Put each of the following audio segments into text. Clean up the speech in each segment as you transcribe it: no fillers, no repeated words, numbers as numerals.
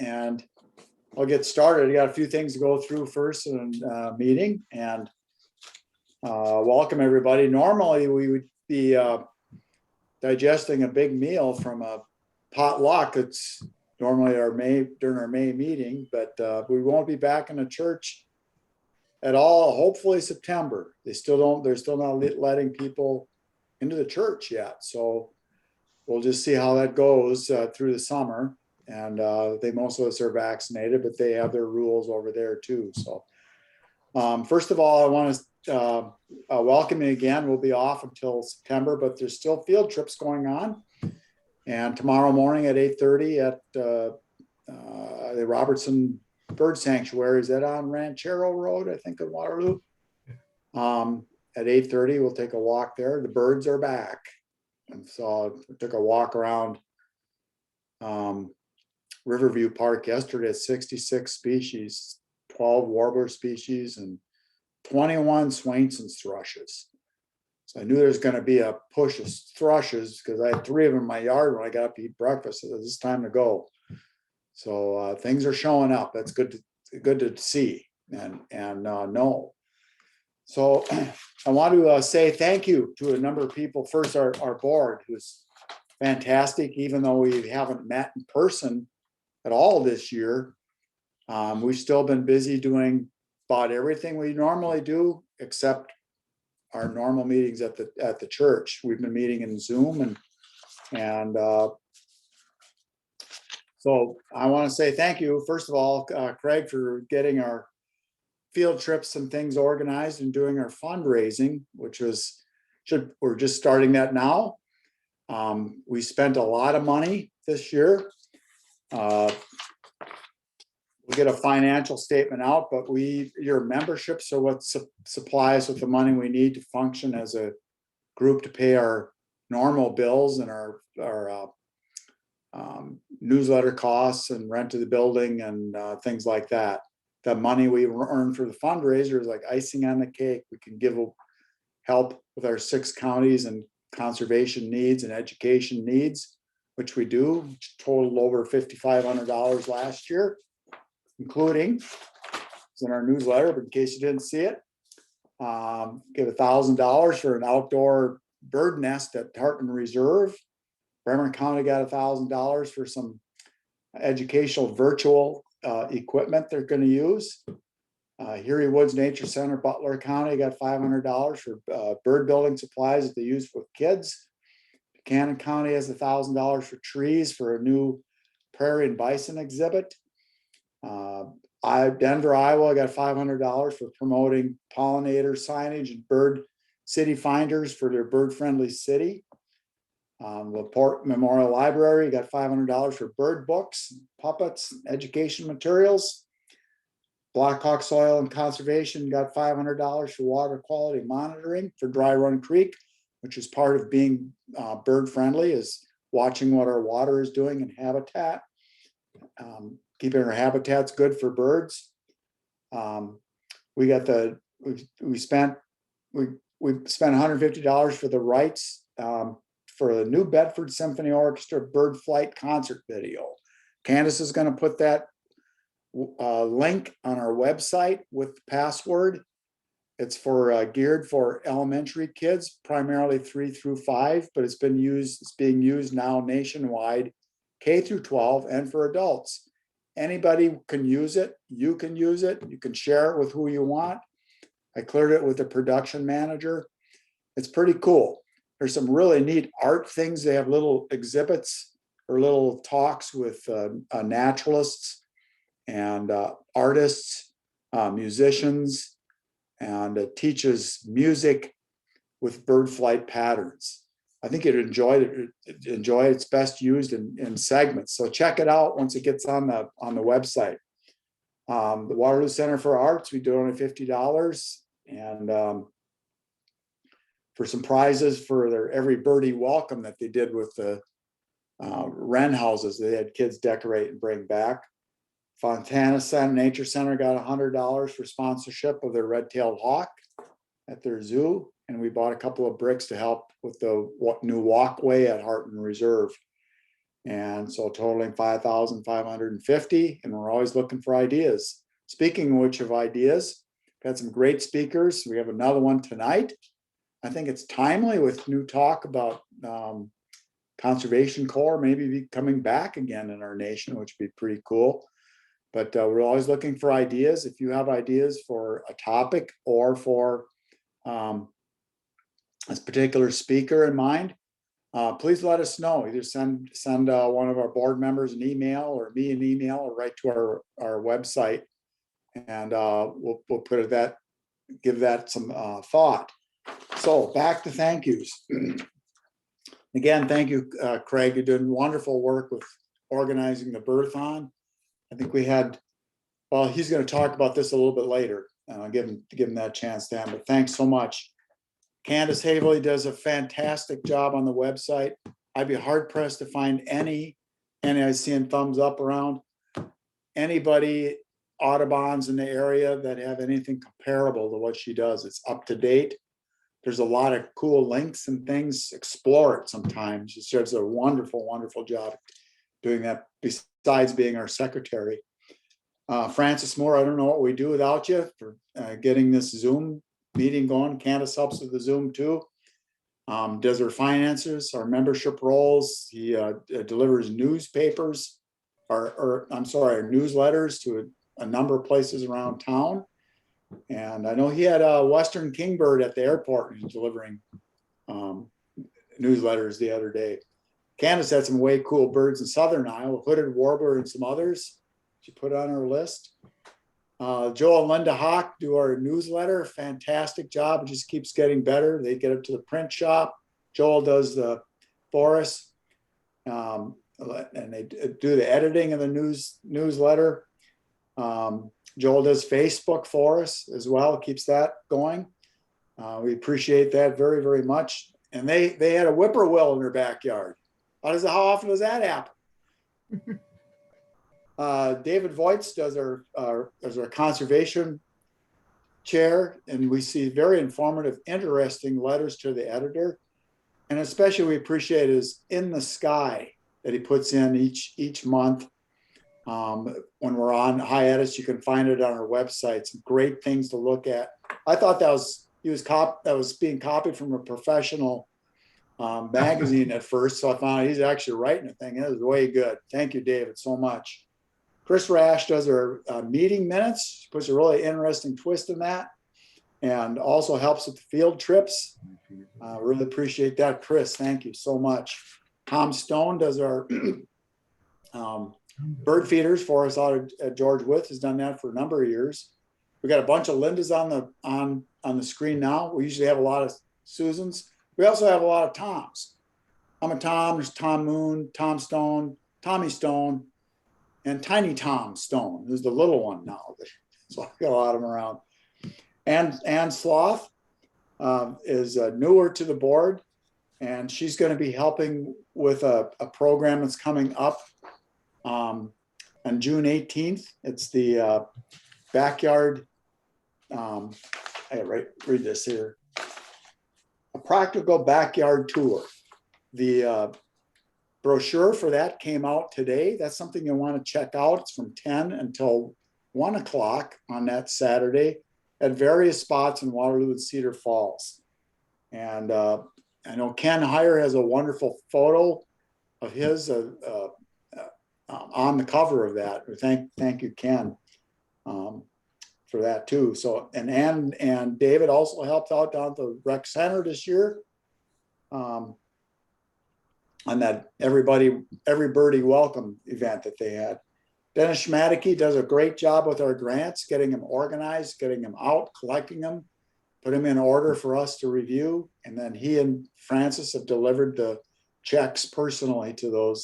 and I'll get started. I got a few things to go through first in a meeting, and welcome everybody. Normally we would be digesting a big meal from a potluck. It's normally during our May meeting, but we won't be back in the church at all. Hopefully September. They're still not letting people into the church yet. So we'll just see how that goes through the summer. And they most of us are vaccinated, but they have their rules over there too. So first of all, I want to welcome you again. We'll be off until September, but there's still field trips going on. And tomorrow morning at 8:30 at the Robertson Bird Sanctuary. Is that on Ranchero Road, I think, in Waterloo? At 8:30, we'll take a walk there. The birds are back. And so I took a walk around Riverview Park yesterday. 66 species, 12 warbler species, and 21 Swainson's thrushes. So I knew there's going to be a push of thrushes because I had 3 of them in my yard when I got up to eat breakfast. So it's time to go. So things are showing up. That's good to see and know. So I want to say thank you to a number of people. First, our board, who's fantastic, even though we haven't met in person at all this year. We've still been busy doing about everything we normally do, except our normal meetings at the church. We've been meeting in Zoom and so I want to say thank you, first of all, Craig, for getting our field trips and things organized and doing our fundraising, which we're just starting that now. We spent a lot of money this year. We'll get a financial statement out, but your memberships are what supply us with the money we need to function as a group to pay our normal bills and our newsletter costs and rent of the building and things like that. The money we earn for the fundraiser is like icing on the cake. We can give help with our 6 counties and conservation needs and education needs, which we do, which totaled over $5,500 last year, including, it's in our newsletter, but in case you didn't see it, give $1,000 for an outdoor bird nest at Hartman Reserve. Bremer County got $1,000 for some educational virtual equipment they're going to use. Erie Woods Nature Center, Butler County got $500 for bird building supplies that they use with kids. McCann County has $1,000 for trees for a new prairie and bison exhibit. Denver, Iowa got $500 for promoting pollinator signage and bird city finders for their bird-friendly city. LaPorte Memorial Library got $500 for bird books, puppets, education materials. Blackhawk Soil and Conservation got $500 for water quality monitoring for Dry Run Creek, which is part of being bird friendly, is watching what our water is doing in habitat, keeping our habitats good for birds. We spent $150 for the rights for the New Bedford Symphony Orchestra bird flight concert video. Candace is going to put that link on our website with the password. It's geared for elementary kids, primarily 3 through 5, but it's being used now nationwide, K through 12, and for adults. Anybody can use it. You can use it. You can share it with who you want. I cleared it with the production manager. It's pretty cool. There's some really neat art things. They have little exhibits or little talks with naturalists and artists, musicians, and it teaches music with bird flight patterns. I think you'd enjoy it. It's best used in segments. So check it out once it gets on the website. The Waterloo Center for Arts, we donated $50, and for some prizes for their Every Birdie Welcome that they did with the wren houses. They had kids decorate and bring back. Fontana Nature Center got $100 for sponsorship of their red-tailed hawk at their zoo. And we bought a couple of bricks to help with the new walkway at Hartman Reserve. And so totaling 5,550, and we're always looking for ideas. Speaking of which of ideas, we've had some great speakers. We have another one tonight. I think it's timely with new talk about Conservation Corps maybe be coming back again in our nation, which would be pretty cool. But we're always looking for ideas. If you have ideas for a topic or for a particular speaker in mind, please let us know. Either send one of our board members an email, or me an email, or write to our website, and we'll put that, give that some thought. So back to thank yous. Again, thank you, Craig. You're doing wonderful work with organizing the Bird-A-Thon. I think we had, well, he's going to talk about this a little bit later. I'll give him that chance then. But thanks so much. Candace Haverly does a fantastic job on the website. I'd be hard pressed to find any I see in thumbs up around, anybody Audubon's in the area that have anything comparable to what she does. It's up to date. There's a lot of cool links and things. Explore it sometimes. She does a wonderful, wonderful job doing that, besides being our secretary. Francis Moore, I don't know what we do without you for getting this Zoom meeting going. Candace helps with the Zoom too. Does our finances, our membership roles. He delivers newspapers, our newsletters to a number of places around town. And I know he had a Western Kingbird at the airport, and he's delivering newsletters the other day. Candace had some way cool birds in Southern Iowa, hooded warbler and some others she put on her list. Joel and Linda Hawk do our newsletter. Fantastic job. It just keeps getting better. They get it to the print shop. Joel does the forest, and they do the editing of the newsletter. Joel does Facebook for us as well, keeps that going. We appreciate that very, very much. And they had a whippoorwill in their backyard. How often does that happen? David Voits does our conservation chair, and we see very informative, interesting letters to the editor. And especially we appreciate his In the Sky that he puts in each month. When we're on hiatus, you can find it on our website. Some great things to look at. I thought that was being copied from a professional magazine at first, so I found he's actually writing a thing. It was way good. Thank you, David, so much. Chris Rash does our meeting minutes. Puts a really interesting twist in that, and also helps with the field trips. Really appreciate that, Chris. Thank you so much. Tom Stone does our bird feeders for us out at George Wythe. Has done that for a number of years. We got a bunch of Lindas on the screen now. We usually have a lot of Susans. We also have a lot of Toms. I'm a Tom. There's Tom Moon, Tom Stone, Tommy Stone, and Tiny Tom Stone. There's the little one now. So I've got a lot of them around. And Sloth is newer to the board, and she's going to be helping with a program that's coming up on June 18th. It's the backyard, read this here. A practical backyard tour. The brochure for that came out today. That's something you want to check out. It's from 10 until 1 o'clock on that Saturday at various spots in Waterloo and Cedar Falls. And I know Ken Heyer has a wonderful photo of his on the cover of that. Thank you, Ken, for that too. So and David also helped out down at the rec center this year on that every birdie welcome event that they had. Dennis Schmadeke does a great job with our grants, getting them organized, getting them out, collecting them, put them in order for us to review. And then he and Francis have delivered the checks personally to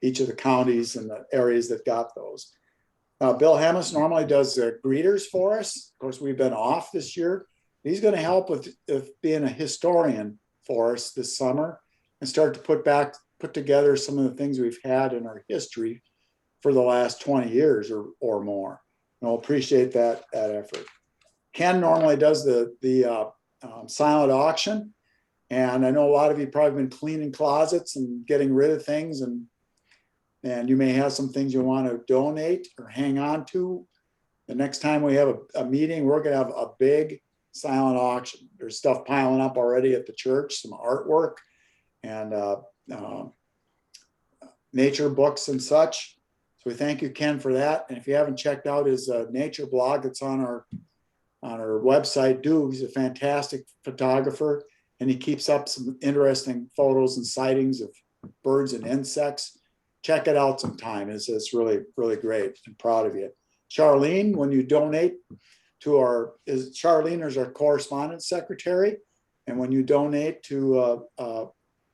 each of the counties and the areas that got those. Bill Hammis normally does the greeters for us. Of course, we've been off this year. He's going to help with being a historian for us this summer and start to put together some of the things we've had in our history for the last 20 years or more. And I'll appreciate that effort. Ken normally does the silent auction. And I know a lot of you probably been cleaning closets and getting rid of things and and you may have some things you want to donate or hang on to. The next time we have a meeting, we're going to have a big silent auction. There's stuff piling up already at the church, some artwork and nature books and such. So we thank you, Ken, for that. And if you haven't checked out his nature blog, it's on our website. He's a fantastic photographer, and he keeps up some interesting photos and sightings of birds and insects. Check it out sometime. It's really, really great. I'm proud of you. Charlene, when you donate to Charlene is our correspondence secretary. And when you donate to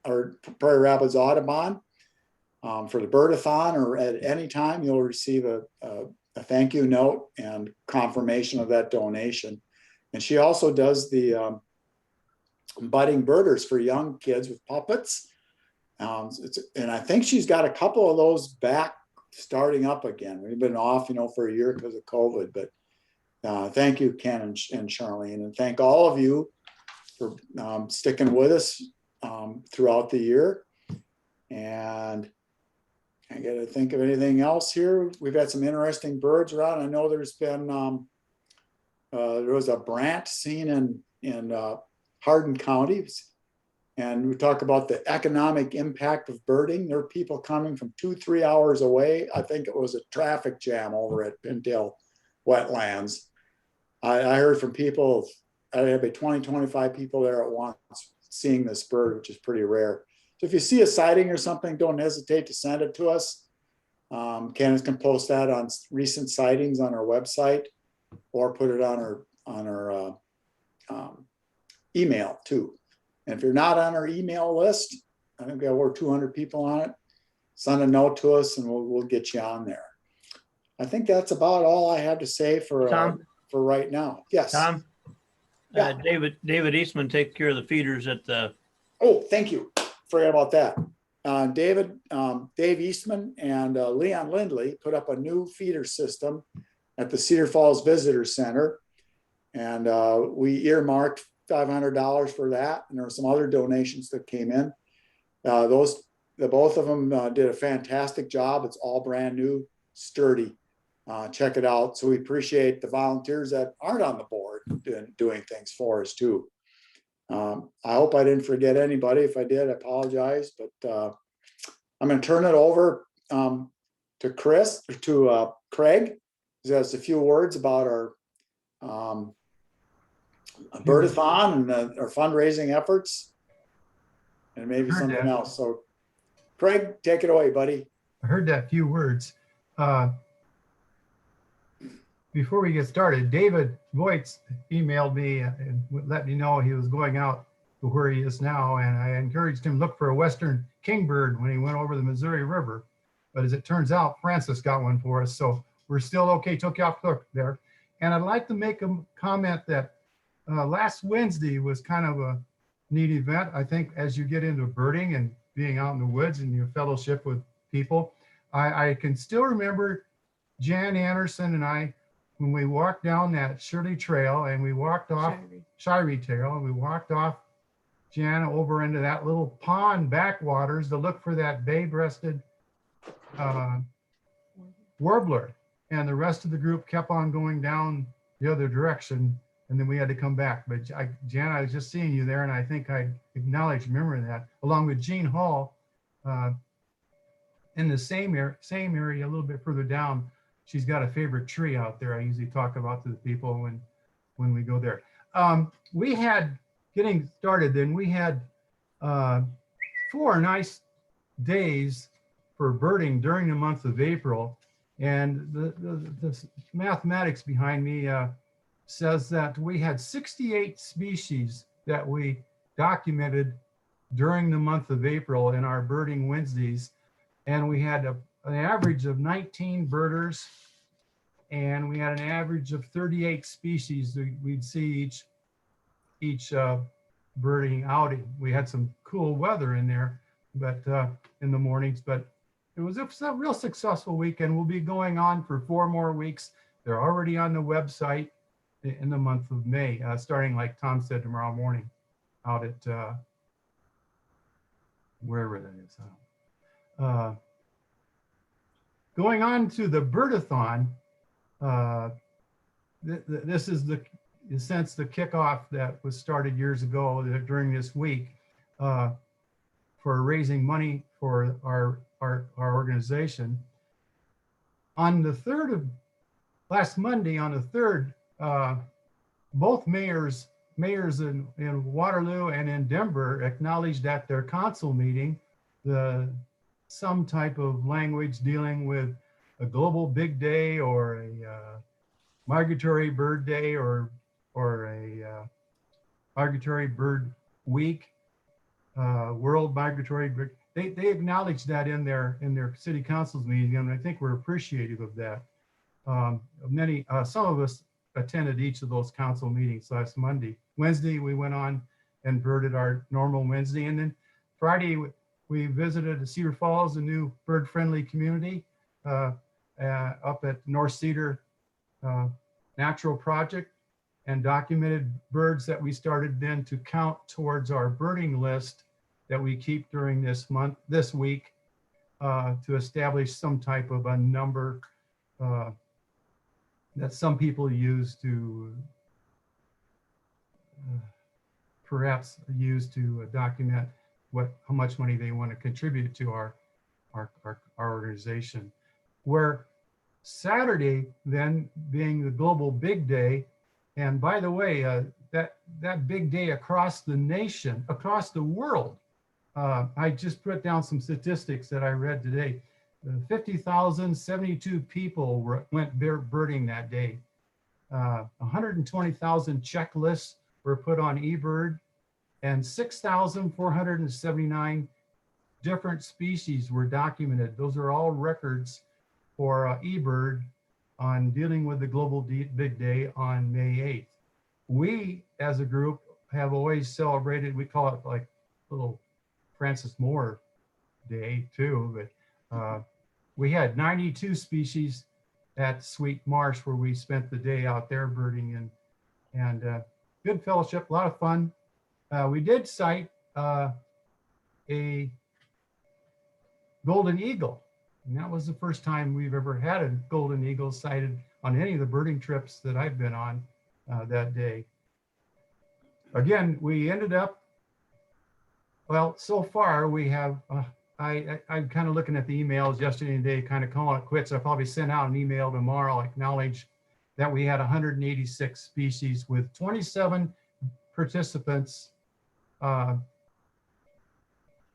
our Prairie Rapids Audubon for the Bird-A-Thon, or at any time, you'll receive a thank you note and confirmation of that donation. And she also does the budding birders for young kids with puppets. And I think she's got a couple of those back starting up again. We've been off, for a year because of COVID, but thank you, Ken and Charlene, and thank all of you for sticking with us throughout the year. And I got to think of anything else here. We've had some interesting birds around. I know there's been, there was a brant seen in Hardin County. And we talk about the economic impact of birding. There are people coming from 2-3 hours away. I think it was a traffic jam over at Pintail Wetlands. I heard from people, I had maybe 20-25 people there at once seeing this bird, which is pretty rare. So if you see a sighting or something, don't hesitate to send it to us. Candace can post that on recent sightings on our website, or put it on our email too. And if you're not on our email list, I think we have over 200 people on it, send a note to us and we'll get you on there. I think that's about all I have to say for right now. Yes. Tom, yeah. David Eastman take care of the feeders at the. Oh, thank you. Forget about that. Dave Eastman and Leon Lindley put up a new feeder system at the Cedar Falls Visitor Center. And we earmarked $500 for that. And there were some other donations that came in. Both of them did a fantastic job. It's all brand new, sturdy. Check it out. So we appreciate the volunteers that aren't on the board doing things for us too. I hope I didn't forget anybody. If I did, I apologize. But I'm going to turn it over to Craig, who has a few words about our Bird-A-Thon and our fundraising efforts, and maybe something else. So, Craig, take it away, buddy. I heard that few words. Before we get started, David Voigt emailed me and let me know he was going out to where he is now, and I encouraged him to look for a western kingbird when he went over the Missouri River. But as it turns out, Francis got one for us, so we're still okay. Took you off there. And I'd like to make a comment that last Wednesday was kind of a neat event. I think as you get into birding and being out in the woods and your fellowship with people, I can still remember Jan Anderson and I, when we walked down that Shirley Trail and we walked off Shirley Trail, and we walked off Jan over into that little pond backwaters to look for that bay-breasted warbler. And the rest of the group kept on going down the other direction, and then we had to come back. But Jan, I was just seeing you there, and I think I acknowledge remembering that, along with Jean Hall, in the same area, a little bit further down. She's got a favorite tree out there I usually talk about to the people when we go there. We had, getting started then, we had 4 nice days for birding during the month of April. And the mathematics behind me says that we had 68 species that we documented during the month of April in our birding Wednesdays. And we had an average of 19 birders, and we had an average of 38 species that we'd see each birding outing. We had some cool weather in there, but in the mornings, but it was a real successful weekend. We'll be going on for 4 more weeks. They're already on the website in the month of May, starting, like Tom said, tomorrow morning out at wherever that is. going on to the Bird-A-Thon, this is in a sense the kickoff that was started years ago during this week for raising money for our organization. On the 3rd of last Monday, on the 3rd, both mayors in Waterloo and in Denver acknowledged at their council meeting some type of language dealing with a global big day or a migratory bird day or a migratory bird week, world migratory bird. They acknowledged that in their city council's meeting, and I think we're appreciative of that. Some of us attended each of those council meetings last Monday. Wednesday, we went on and birded our normal Wednesday. And then Friday, we visited Cedar Falls, a new bird-friendly community up at North Cedar Natural Project, and documented birds that we started then to count towards our birding list that we keep during this week to establish some type of a number that some people use to perhaps use to document how much money they want to contribute to our organization. Where Saturday then being the global big day, and by the way, that big day across the nation, across the world, I just put down some statistics that I read today. 50,072 people went birding that day. 120,000 checklists were put on eBird, and 6,479 different species were documented. Those are all records for eBird on dealing with the global big day on May 8th. We, as a group, have always celebrated, we call it like little Francis Moore Day too, but we had 92 species at Sweet Marsh where we spent the day out there birding, and good fellowship, a lot of fun. We did sight a golden eagle, and that was the first time we've ever had a golden eagle sighted on any of the birding trips that I've been on that day. Again, we ended up, well, so far we have, I'm kind of looking at the emails yesterday and today, kind of calling it quits. I'll probably send out an email tomorrow, I'll acknowledge that we had 186 species with 27 participants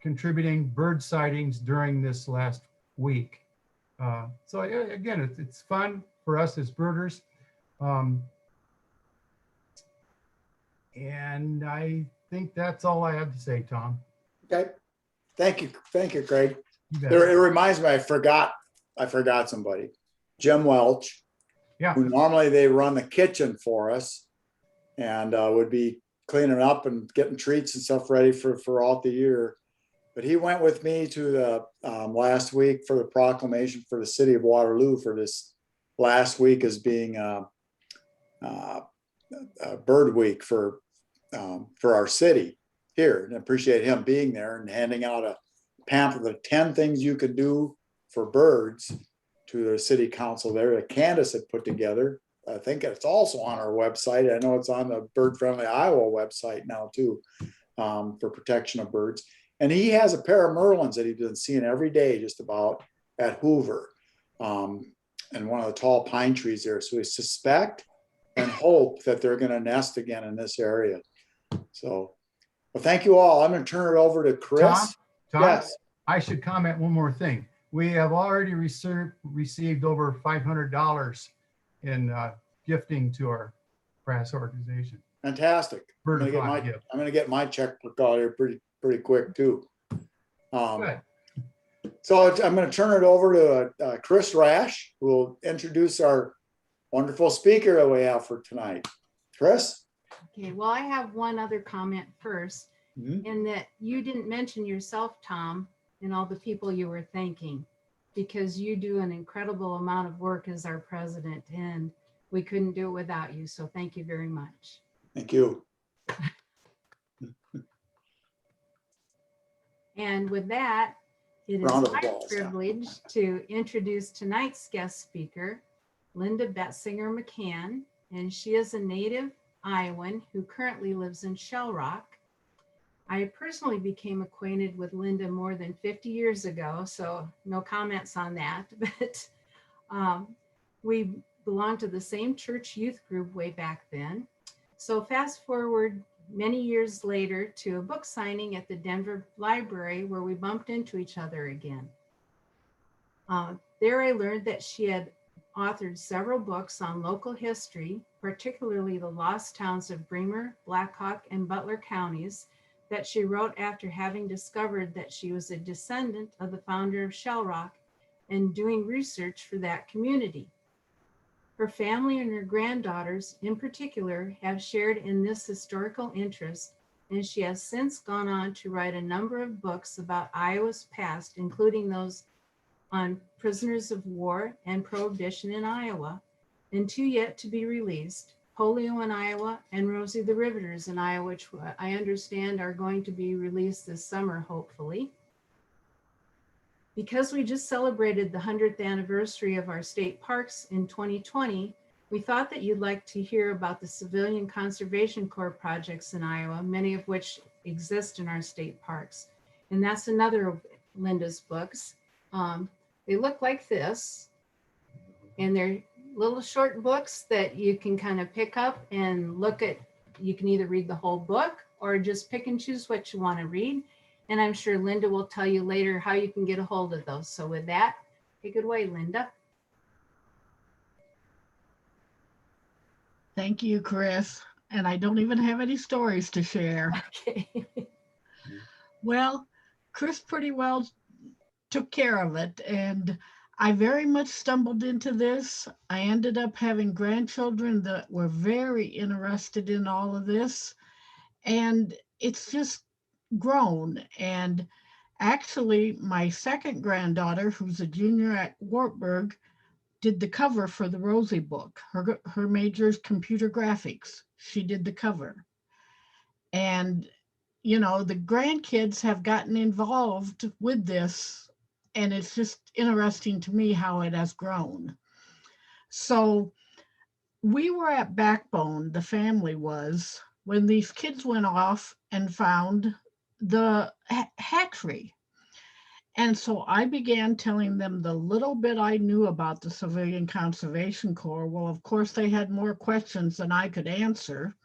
contributing bird sightings during this last week. So again, it's fun for us as birders. And I think that's all I have to say, Tom. Okay. Thank you, Craig. You bet. It reminds me, I forgot somebody. Jim Welch, Yeah. who normally they run the kitchen for us and would be cleaning up and getting treats and stuff ready for all the year. But he went with me to the last week for the proclamation for the city of Waterloo for this last week as being Bird Week for our city here, and I appreciate him being there and handing out a pamphlet of 10 things you could do for birds to the city council there that Candace had put together. I think it's also on our website. I know it's on the Bird Friendly Iowa website now too, for protection of birds. And he has a pair of merlins that he's been seeing every day just about at Hoover and one of the tall pine trees there. So we suspect and hope that they're going to nest again in this area. So, well, thank you all. I'm going to turn it over to Chris. Tom, Yes. I should comment one more thing. We have already received over $500 in gifting to our brass organization. Fantastic. I'm Bird-A-Thon gift. going to get my checkbook out here pretty quick too. Good. So I'm going to turn it over to Chris Rash, who will introduce our wonderful speaker that we have for tonight. Chris? Okay, well, I have one other comment first, in that you didn't mention yourself, Tom, and all the people you were thanking, because you do an incredible amount of work as our president, and we couldn't do it without you. So thank you very much. Thank you. And with that, It is Round of my applause, yeah. privilege to introduce tonight's guest speaker, Linda Betzinger McCann, and she is a native Iowan who currently lives in Shell Rock. I personally became acquainted with Linda more than 50 years ago, so no comments on that, but we belonged to the same church youth group way back then. So fast forward many years later to a book signing at the Denver Library where we bumped into each other again. There I learned that she had authored several books on local history, particularly the lost towns of Bremer, Blackhawk, and Butler counties, that she wrote after having discovered that she was a descendant of the founder of Shell Rock and doing research for that community. Her family and her granddaughters in particular have shared in this historical interest, and she has since gone on to write a number of books about Iowa's past, including those on prisoners of war and prohibition in Iowa, and two yet to be released, Polio in Iowa and Rosie the Riveters in Iowa, which I understand are going to be released this summer, hopefully. Because we just celebrated the 100th anniversary of our state parks in 2020, we thought that you'd like to hear about the Civilian Conservation Corps projects in Iowa, many of which exist in our state parks. And that's another of Linda's books. They look like this, and they're little short books that you can kind of pick up and look at. You can either read the whole book or just pick and choose what you want to read. And I'm sure Linda will tell you later how you can get a hold of those. So with that, take it away, Linda. Thank you, Chris. And I don't even have any stories to share. Okay. Well, Chris pretty well took care of it. And I very much stumbled into this. I ended up having grandchildren that were very interested in all of this. And it's just grown. And actually, my second granddaughter, who's a junior at Wartburg, did the cover for the Rosie book. Her major is computer graphics. She did the cover. And, you know, the grandkids have gotten involved with this, and it's just interesting to me how it has grown. So we were at Backbone, the family was, when these kids went off and found the hatchery. And so I began telling them the little bit I knew about the Civilian Conservation Corps. Well, of course, they had more questions than I could answer.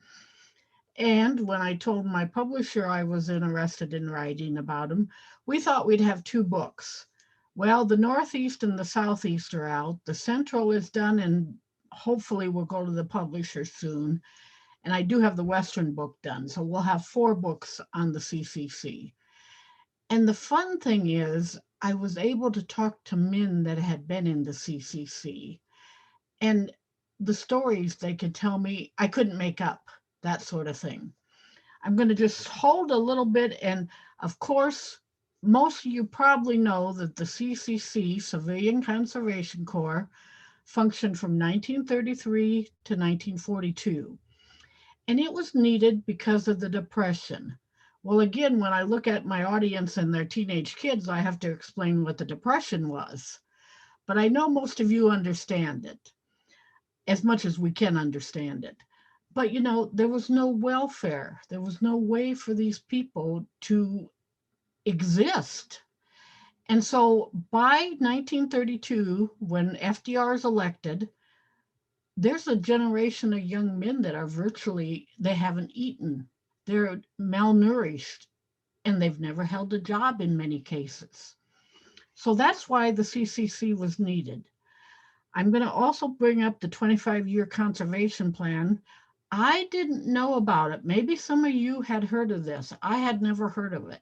And when I told my publisher I was interested in writing about them, we thought we'd have two books. Well, the Northeast and the Southeast are out. The Central is done, and hopefully we'll go to the publisher soon. And I do have the Western book done. So we'll have 4 books on the CCC. And the fun thing is, I was able to talk to men that had been in the CCC. And the stories they could tell me, I couldn't make up, that sort of thing. I'm going to just hold a little bit. And of course, most of you probably know that the CCC, Civilian Conservation Corps, functioned from 1933 to 1942. And it was needed because of the Depression. Well, again, when I look at my audience and their teenage kids, I have to explain what the Depression was. But I know most of you understand it, as much as we can understand it. But, you know, there was no welfare. There was no way for these people to exist. And so by 1932, when FDR is elected, there's a generation of young men that are virtually, they haven't eaten. They're malnourished, and they've never held a job in many cases. So that's why the CCC was needed. I'm going to also bring up the 25-year conservation plan. I didn't know about it. Maybe some of you had heard of this. I had never heard of it.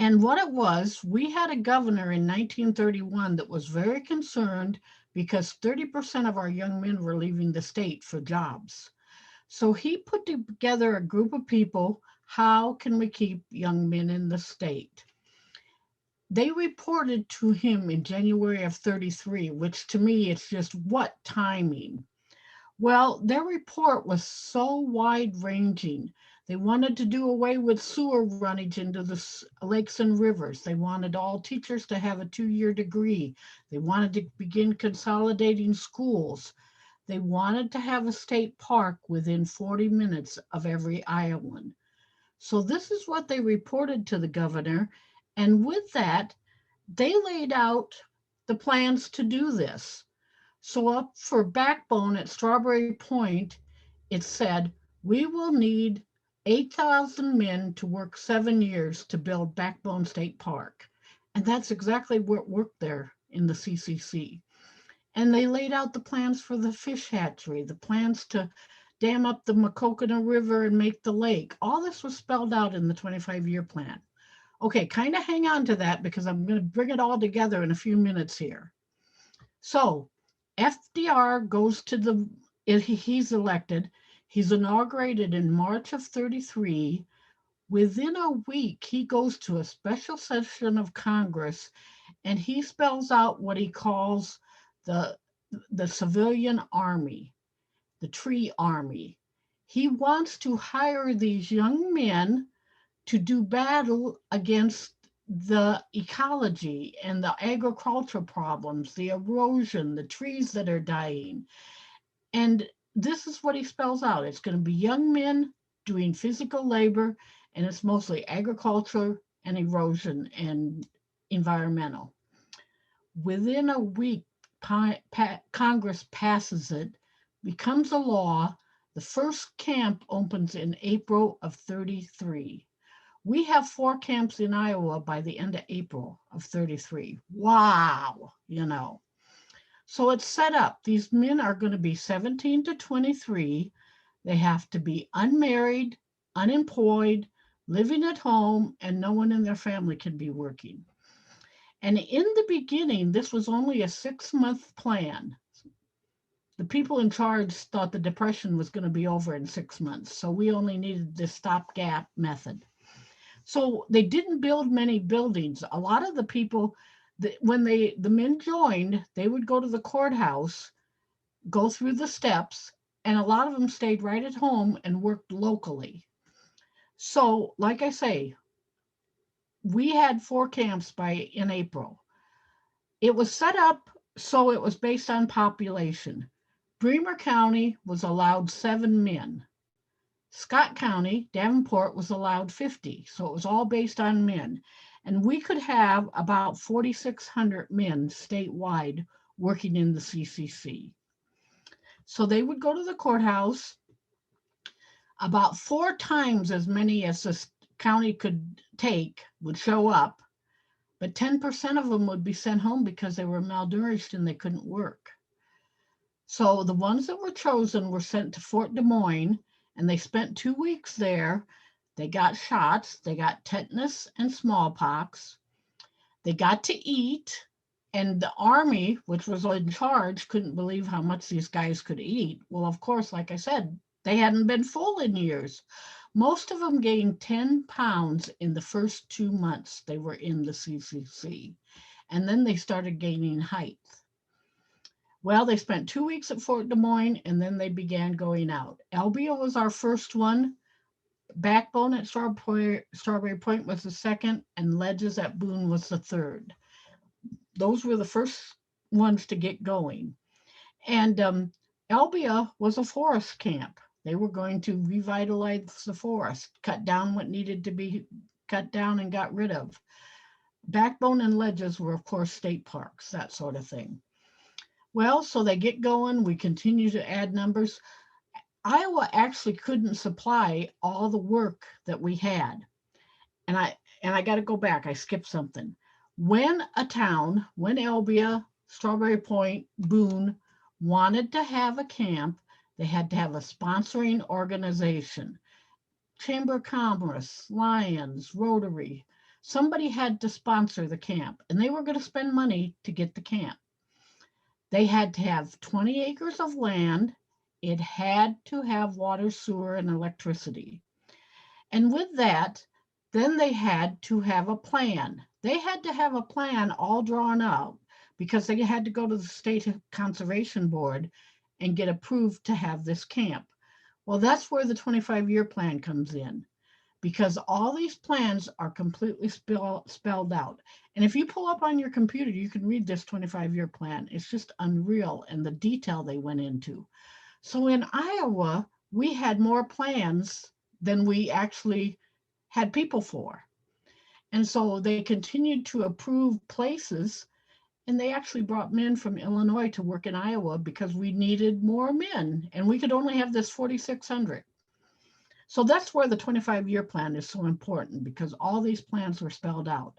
And what it was, we had a governor in 1931 that was very concerned because 30% of our young men were leaving the state for jobs. So he put together a group of people. How can we keep young men in the state? They reported to him in January of 33, which to me, it's just what timing. Well, their report was so wide-ranging They wanted to do away with sewer runnage into the lakes and rivers. They wanted all teachers to have a 2-year degree. They wanted to begin consolidating schools. They wanted to have a state park within 40 minutes of every Iowan. So this is what they reported to the governor. And with that, they laid out the plans to do this. So up for Backbone at Strawberry Point, it said, we will need 8,000 men to work 7 years to build Backbone State Park. And that's exactly what worked there in the CCC. And they laid out the plans for the fish hatchery, the plans to dam up the Macocana River and make the lake. All this was spelled out in the 25-year plan. Okay, kind of hang on to that because I'm going to bring it all together in a few minutes here. So FDR goes to he's elected. He's inaugurated in March of 33. Within a week, he goes to a special session of Congress and he spells out what he calls the civilian army, the tree army. He wants to hire these young men to do battle against the ecology and the agricultural problems, the erosion, the trees that are dying. And this is what he spells out. It's going to be young men doing physical labor, and it's mostly agriculture and erosion and environmental. Within a week, Congress passes it, becomes a law. The first camp opens in April of 33. We have 4 camps in Iowa by the end of April of 33. Wow, you know. So it's set up. These men are going to be 17 to 23. They have to be unmarried, unemployed, living at home, and no one in their family can be working. And in the beginning, this was only a 6-month plan. The people in charge thought the Depression was going to be over in 6 months. So we only needed this stopgap method. So they didn't build many buildings. A lot of the people, when the men joined, they would go to the courthouse, go through the steps, and a lot of them stayed right at home and worked locally. So, like I say, we had 4 camps in April. It was set up so it was based on population. Bremer County was allowed 7 men. Scott County, Davenport, was allowed 50. So it was all based on men. And we could have about 4,600 men statewide working in the CCC. So they would go to the courthouse. About 4 times as many as the county could take would show up, but 10% of them would be sent home because they were malnourished and they couldn't work. So the ones that were chosen were sent to Fort Des Moines, and they spent 2 weeks there. They got shots. They got tetanus and smallpox. They got to eat, and the Army, which was in charge, couldn't believe how much these guys could eat. Well, of course, like I said, they hadn't been full in years. Most of them gained 10 pounds in the first 2 months they were in the CCC, and then they started gaining height. Well, they spent 2 weeks at Fort Des Moines, and then they began going out. Albia was our first one. Backbone at Strawberry Point was the second, and Ledges at Boone was the third. Those were the first ones to get going. And Albia was a forest camp. They were going to revitalize the forest, cut down what needed to be cut down and got rid of. Backbone and Ledges were, of course, state parks, that sort of thing. Well, so they get going. We continue to add numbers. Iowa actually couldn't supply all the work that we had. And I got to go back. I skipped something. When Albia, Strawberry Point, Boone wanted to have a camp, they had to have a sponsoring organization. Chamber of Commerce, Lions, Rotary. Somebody had to sponsor the camp, and they were going to spend money to get the camp. They had to have 20 acres of land. It had to have water, sewer, and electricity. And with that, then they had to have a plan. They had to have a plan all drawn out because they had to go to the State Conservation Board and get approved to have this camp. Well, that's where the 25-year plan comes in, because all these plans are completely spelled out. And if you pull up on your computer, you can read this 25-year plan. It's just unreal, and the detail they went into. So in Iowa, we had more plans than we actually had people for. And so they continued to approve places, and they actually brought men from Illinois to work in Iowa because we needed more men, and we could only have this 4,600. So that's where the 25-year plan is so important, because all these plans were spelled out.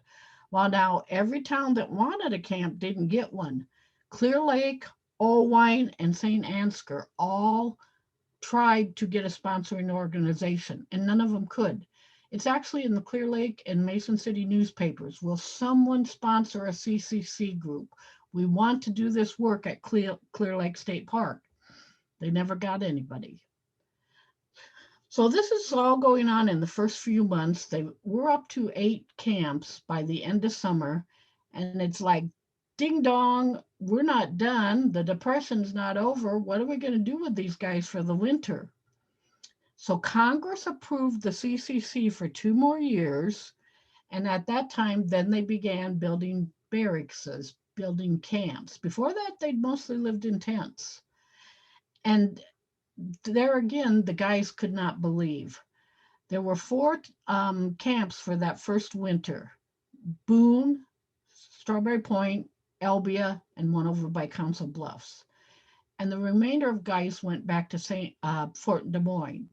Well, now every town that wanted a camp didn't get one. Clear Lake, Owine, and St. Ansgar all tried to get a sponsoring organization, and none of them could. It's actually in the Clear Lake and Mason City newspapers. Will someone sponsor a CCC group? We want to do this work at Clear Lake State Park. They never got anybody. So this is all going on in the first few months. We're up to 8 camps by the end of summer, and it's like, ding dong, we're not done. The depression's not over. What are we going to do with these guys for the winter? So Congress approved the CCC for 2 more years. And at that time, then they began building barracks, building camps. Before that, they'd mostly lived in tents. And there again, the guys could not believe. There were 4 camps for that first winter: Boone, Strawberry Point, Elbia, and one over by Council Bluffs. And the remainder of guys went back to Fort Des Moines.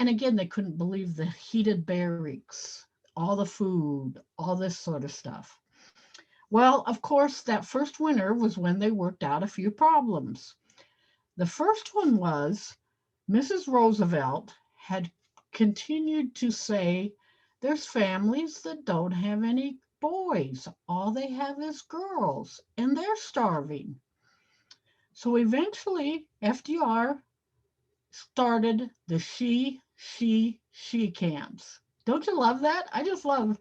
And again, they couldn't believe the heated barracks, all the food, all this sort of stuff. Well, of course, that first winter was when they worked out a few problems. The first one was Mrs. Roosevelt had continued to say, there's families that don't have any boys. All they have is girls, and they're starving. So eventually, FDR started the she camps. Don't you love that? I just love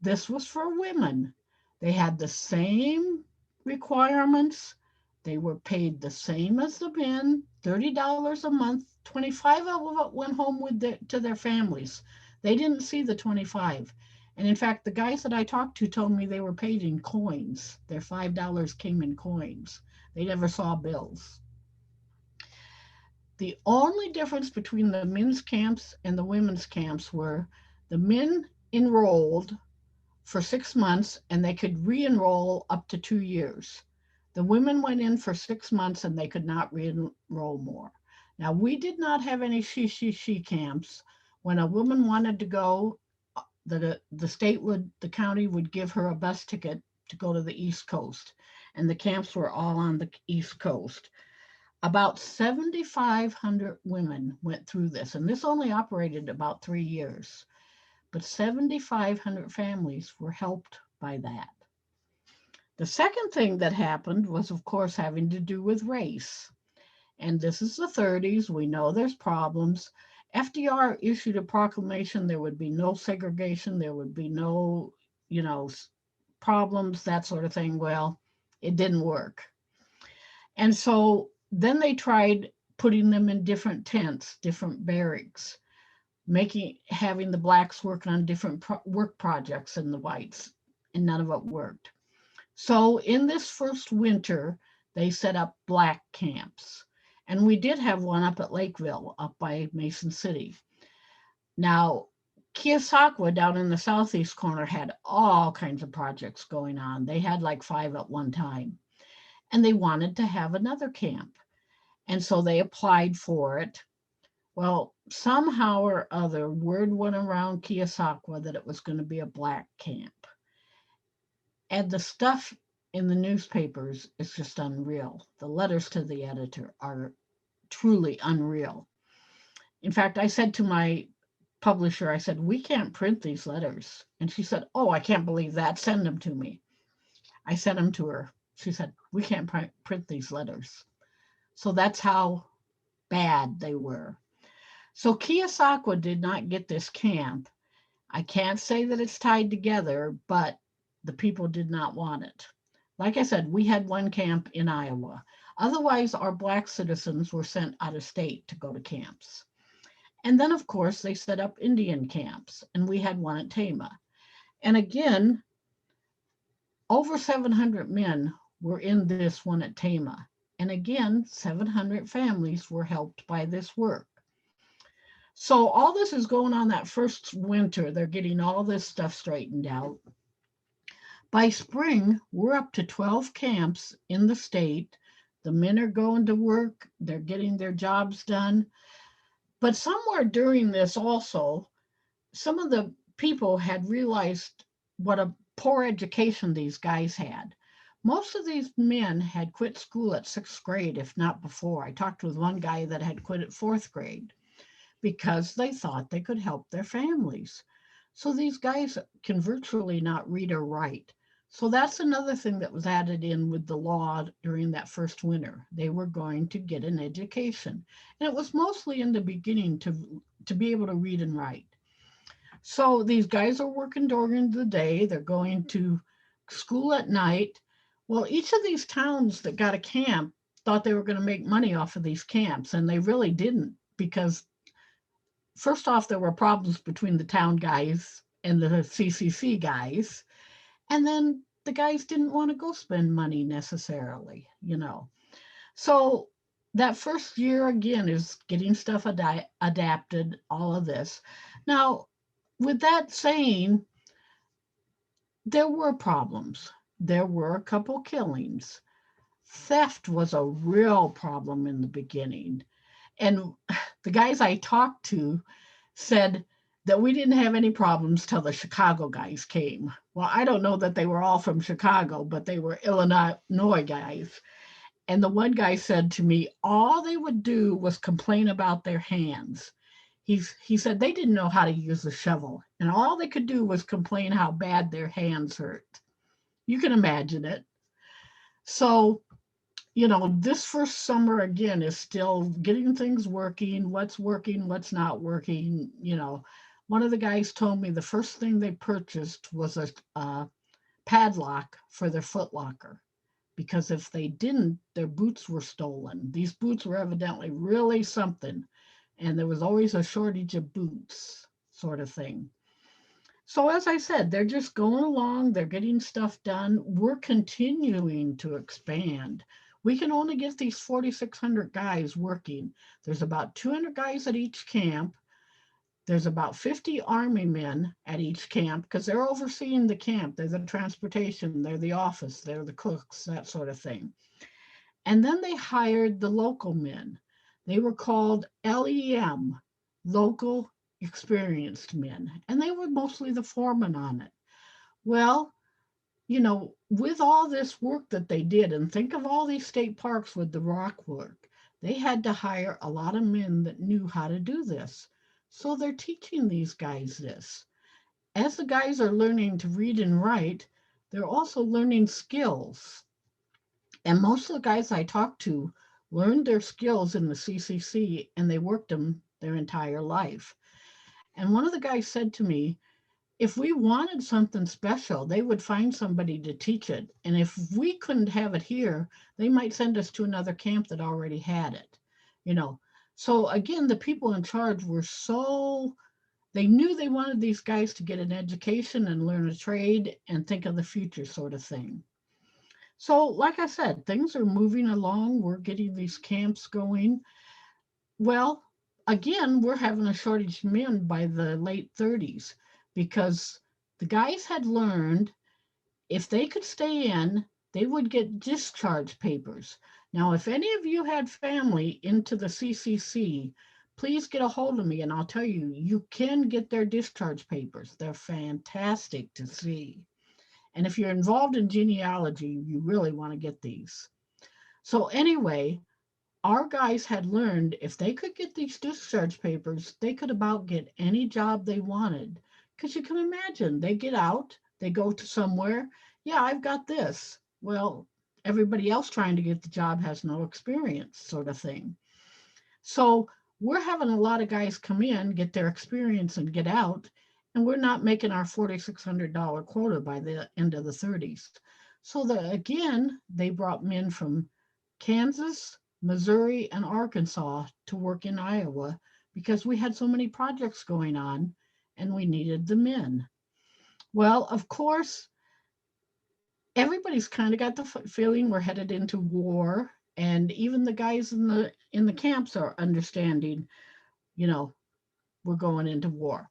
this. Was for women. They had the same requirements. They were paid the same as the men, $30 a month. 25 of it went home to their families. They didn't see the 25. And in fact, the guys that I talked to told me they were paid in coins. Their $5 came in coins. They never saw bills. The only difference between the men's camps and the women's camps were the men enrolled for 6 months and they could re-enroll up to 2 years. The women went in for 6 months and they could not re-enroll more. Now, we did not have any she camps. When a woman wanted to go, the county would give her a bus ticket to go to the East Coast, and the camps were all on the East Coast. About 7,500 women went through this, and this only operated about 3 years, but 7,500 families were helped by that. The second thing that happened was, of course, having to do with race. And this is the 30s. We know there's problems. FDR issued a proclamation there would be no segregation, there would be no, problems, that sort of thing. Well, it didn't work. And so then they tried putting them in different tents, different barracks, having the blacks work on different work projects than the whites, and none of it worked. So in this first winter, they set up black camps. And we did have one up at Lakeville, up by Mason City. Now, Kiyosaku down in the southeast corner had all kinds of projects going on. They had like 5 at one time. And they wanted to have another camp. And so they applied for it. Well, somehow or other, word went around Kiyosaku that it was going to be a black camp. And the stuff in the newspapers is just unreal. The letters to the editor are truly unreal. In fact, I said to my publisher, I said, we can't print these letters. And she said, oh, I can't believe that. Send them to me. I sent them to her. She said, we can't print these letters. So that's how bad they were. So Kiyosaku did not get this camp. I can't say that it's tied together, but the people did not want it. Like I said, we had one camp in Iowa. Otherwise, our Black citizens were sent out of state to go to camps. And then, of course, they set up Indian camps, and we had one at Tama. And again, over 700 men were in this one at Tama. And again, 700 families were helped by this work. So all this is going on that first winter. They're getting all this stuff straightened out. By spring, we're up to 12 camps in the state. The men are going to work. They're getting their jobs done. But somewhere during this also, some of the people had realized what a poor education these guys had. Most of these men had quit school at 6th grade, if not before. I talked with one guy that had quit at 4th grade because they thought they could help their families. So these guys can virtually not read or write. So that's another thing that was added in with the law during that first winter. They were going to get an education. And it was mostly in the beginning to be able to read and write. So these guys are working during the day. They're going to school at night. Well, each of these towns that got a camp thought they were going to make money off of these camps, and they really didn't, because first off, there were problems between the town guys and the CCC guys. And then the guys didn't want to go spend money necessarily, you know. So that first year, again, is getting stuff adapted, all of this. Now, with that saying, there were problems. There were a couple killings. Theft was a real problem in the beginning. And the guys I talked to said that we didn't have any problems till the Chicago guys came. Well, I don't know that they were all from Chicago, but they were Illinois guys. And the one guy said to me, all they would do was complain about their hands. He said they didn't know how to use a shovel, and all they could do was complain how bad their hands hurt. You can imagine it. So, you know, this first summer again is still getting things working, what's not working. You know, one of the guys told me the first thing they purchased was a padlock for their foot locker, because if they didn't, their boots were stolen. These boots were evidently really something, and there was always a shortage of boots, sort of thing. So as I said, they're just going along, they're getting stuff done. We're continuing to expand. We can only get these 4,600 guys working. There's about 200 guys at each camp. There's about 50 Army men at each camp, because they're overseeing the camp. They're the transportation, they're the office, they're the cooks, that sort of thing. And then they hired the local men. They were called LEM, local experienced men, and they were mostly the foreman on it. Well, you know, with all this work that they did, and think of all these state parks with the rock work, they had to hire a lot of men that knew how to do this. So they're teaching these guys this. As the guys are learning to read and write, they're also learning skills. And most of the guys I talked to learned their skills in the CCC, and they worked them their entire life. And one of the guys said to me, if we wanted something special, they would find somebody to teach it. And if we couldn't have it here, they might send us to another camp that already had it, you know. So again, the people in charge were they knew they wanted these guys to get an education and learn a trade and think of the future, sort of thing. So like I said, things are moving along. We're getting these camps going. Well, again, we're having a shortage of men by the late 30s, because the guys had learned if they could stay in, they would get discharge papers. Now, if any of you had family into the CCC, please get a hold of me and I'll tell you, you can get their discharge papers. They're fantastic to see. And if you're involved in genealogy, you really want to get these. So anyway, our guys had learned if they could get these discharge papers, they could about get any job they wanted. Because you can imagine, they get out, they go to somewhere, yeah, I've got this. Well, everybody else trying to get the job has no experience, sort of thing. So we're having a lot of guys come in, get their experience and get out, and we're not making our $4,600 quota by the end of the 30s. So that again, they brought men from Kansas, Missouri, and Arkansas to work in Iowa because we had so many projects going on and we needed the men. Well, of course, everybody's kind of got the feeling we're headed into war, and even the guys in the camps are understanding, we're going into war.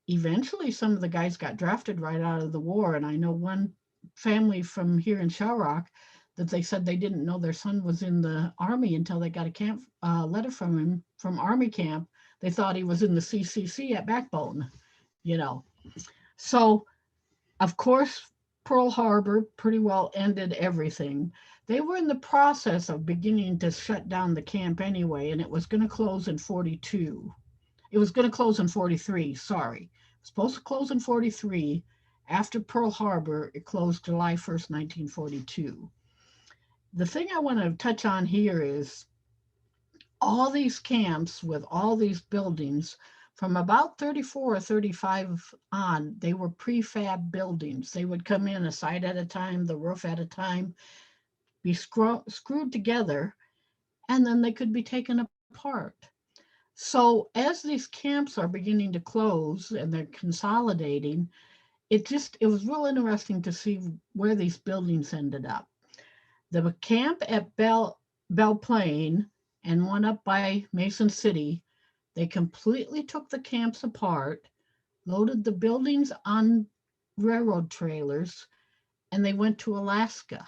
Eventually, some of the guys got drafted right out of the war, and I know one family from here in Shell Rock that they said they didn't know their son was in the Army until they got a camp letter from him from Army camp. They thought he was in the CCC at Backbone, So, of course, Pearl Harbor pretty well ended everything. They were in the process of beginning to shut down the camp anyway, and it was going to close in 42. It was going to close in 43, sorry. It was supposed to close in 43. After Pearl Harbor, it closed July 1st, 1942. The thing I want to touch on here is all these camps with all these buildings, from about 34 or 35 on, they were prefab buildings. They would come in a side at a time, the roof at a time, be screwed together, and then they could be taken apart. So as these camps are beginning to close and they're consolidating, it was real interesting to see where these buildings ended up. The camp at Belle Plaine and one up by Mason City, they completely took the camps apart, loaded the buildings on railroad trailers, and they went to Alaska.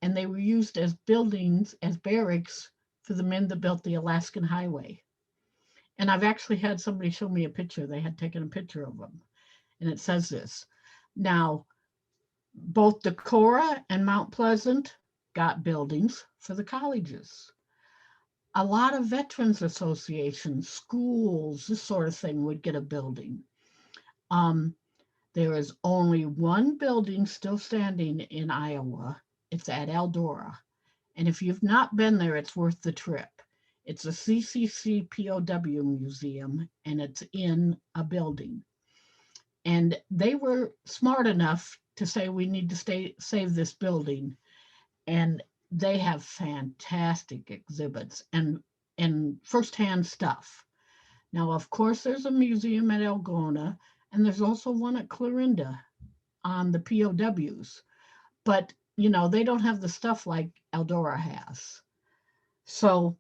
And they were used as buildings, as barracks for the men that built the Alaskan Highway. And I've actually had somebody show me a picture. They had taken a picture of them. And it says this. Now, both Decorah and Mount Pleasant got buildings for the colleges. A lot of veterans associations, schools, this sort of thing would get a building. There is only one building still standing in Iowa. It's at Eldora. And if you've not been there, it's worth the trip. It's a CCC POW museum, and it's in a building. And they were smart enough to say, we need to save this building. And they have fantastic exhibits and firsthand stuff. Now, of course, there's a museum at Algona, and there's also one at Clarinda on the POWs. But, they don't have the stuff like Eldora has. So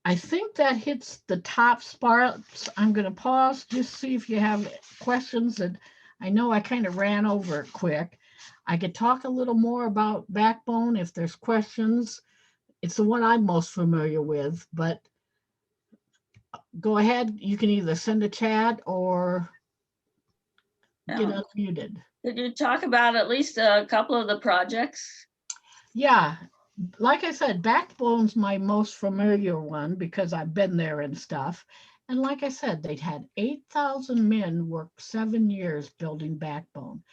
I think that hits the top spots. I'm going to pause, just see if you have questions. And I know I kind of ran over it quick. I could talk a little more about Backbone if there's questions. It's the one I'm most familiar with, but go ahead. You can either send a chat or get unmuted. Could you talk about at least a couple of the projects? Yeah, like I said, Backbone's my most familiar one because I've been there and stuff. And like I said, they'd had 8,000 men work 7 years building Backbone.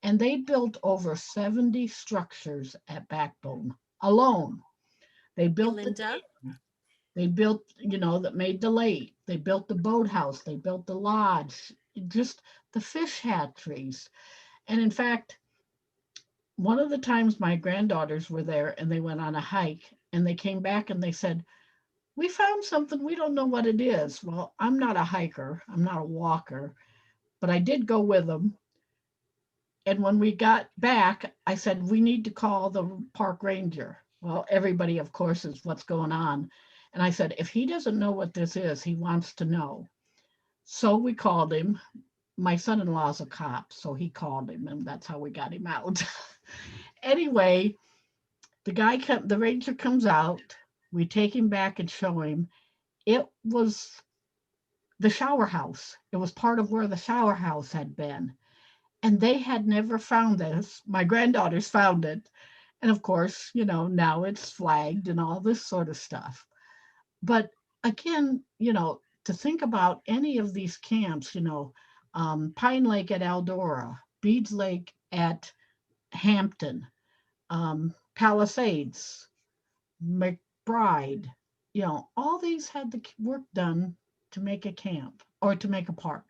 And they built over 70 structures at Backbone alone. They built that made the lake. They built the boathouse. They built the lodge, just the fish hatcheries. And in fact, one of the times my granddaughters were there and they went on a hike and they came back and they said, we found something, we don't know what it is. Well, I'm not a hiker, I'm not a walker, but I did go with them. And when we got back, I said, we need to call the park ranger. Well, everybody, of course, is what's going on. And I said, if he doesn't know what this is, he wants to know. So we called him. My son-in-law's a cop, so he called him, and that's how we got him out. Anyway, the ranger comes out. We take him back and show him. It was the shower house. It was part of where the shower house had been. And they had never found this. My granddaughters found it. And of course, now it's flagged and all this sort of stuff. But again, to think about any of these camps, Pine Lake at Eldora, Beads Lake at Hampton, Palisades, McBride, all these had the work done to make a camp or to make a park.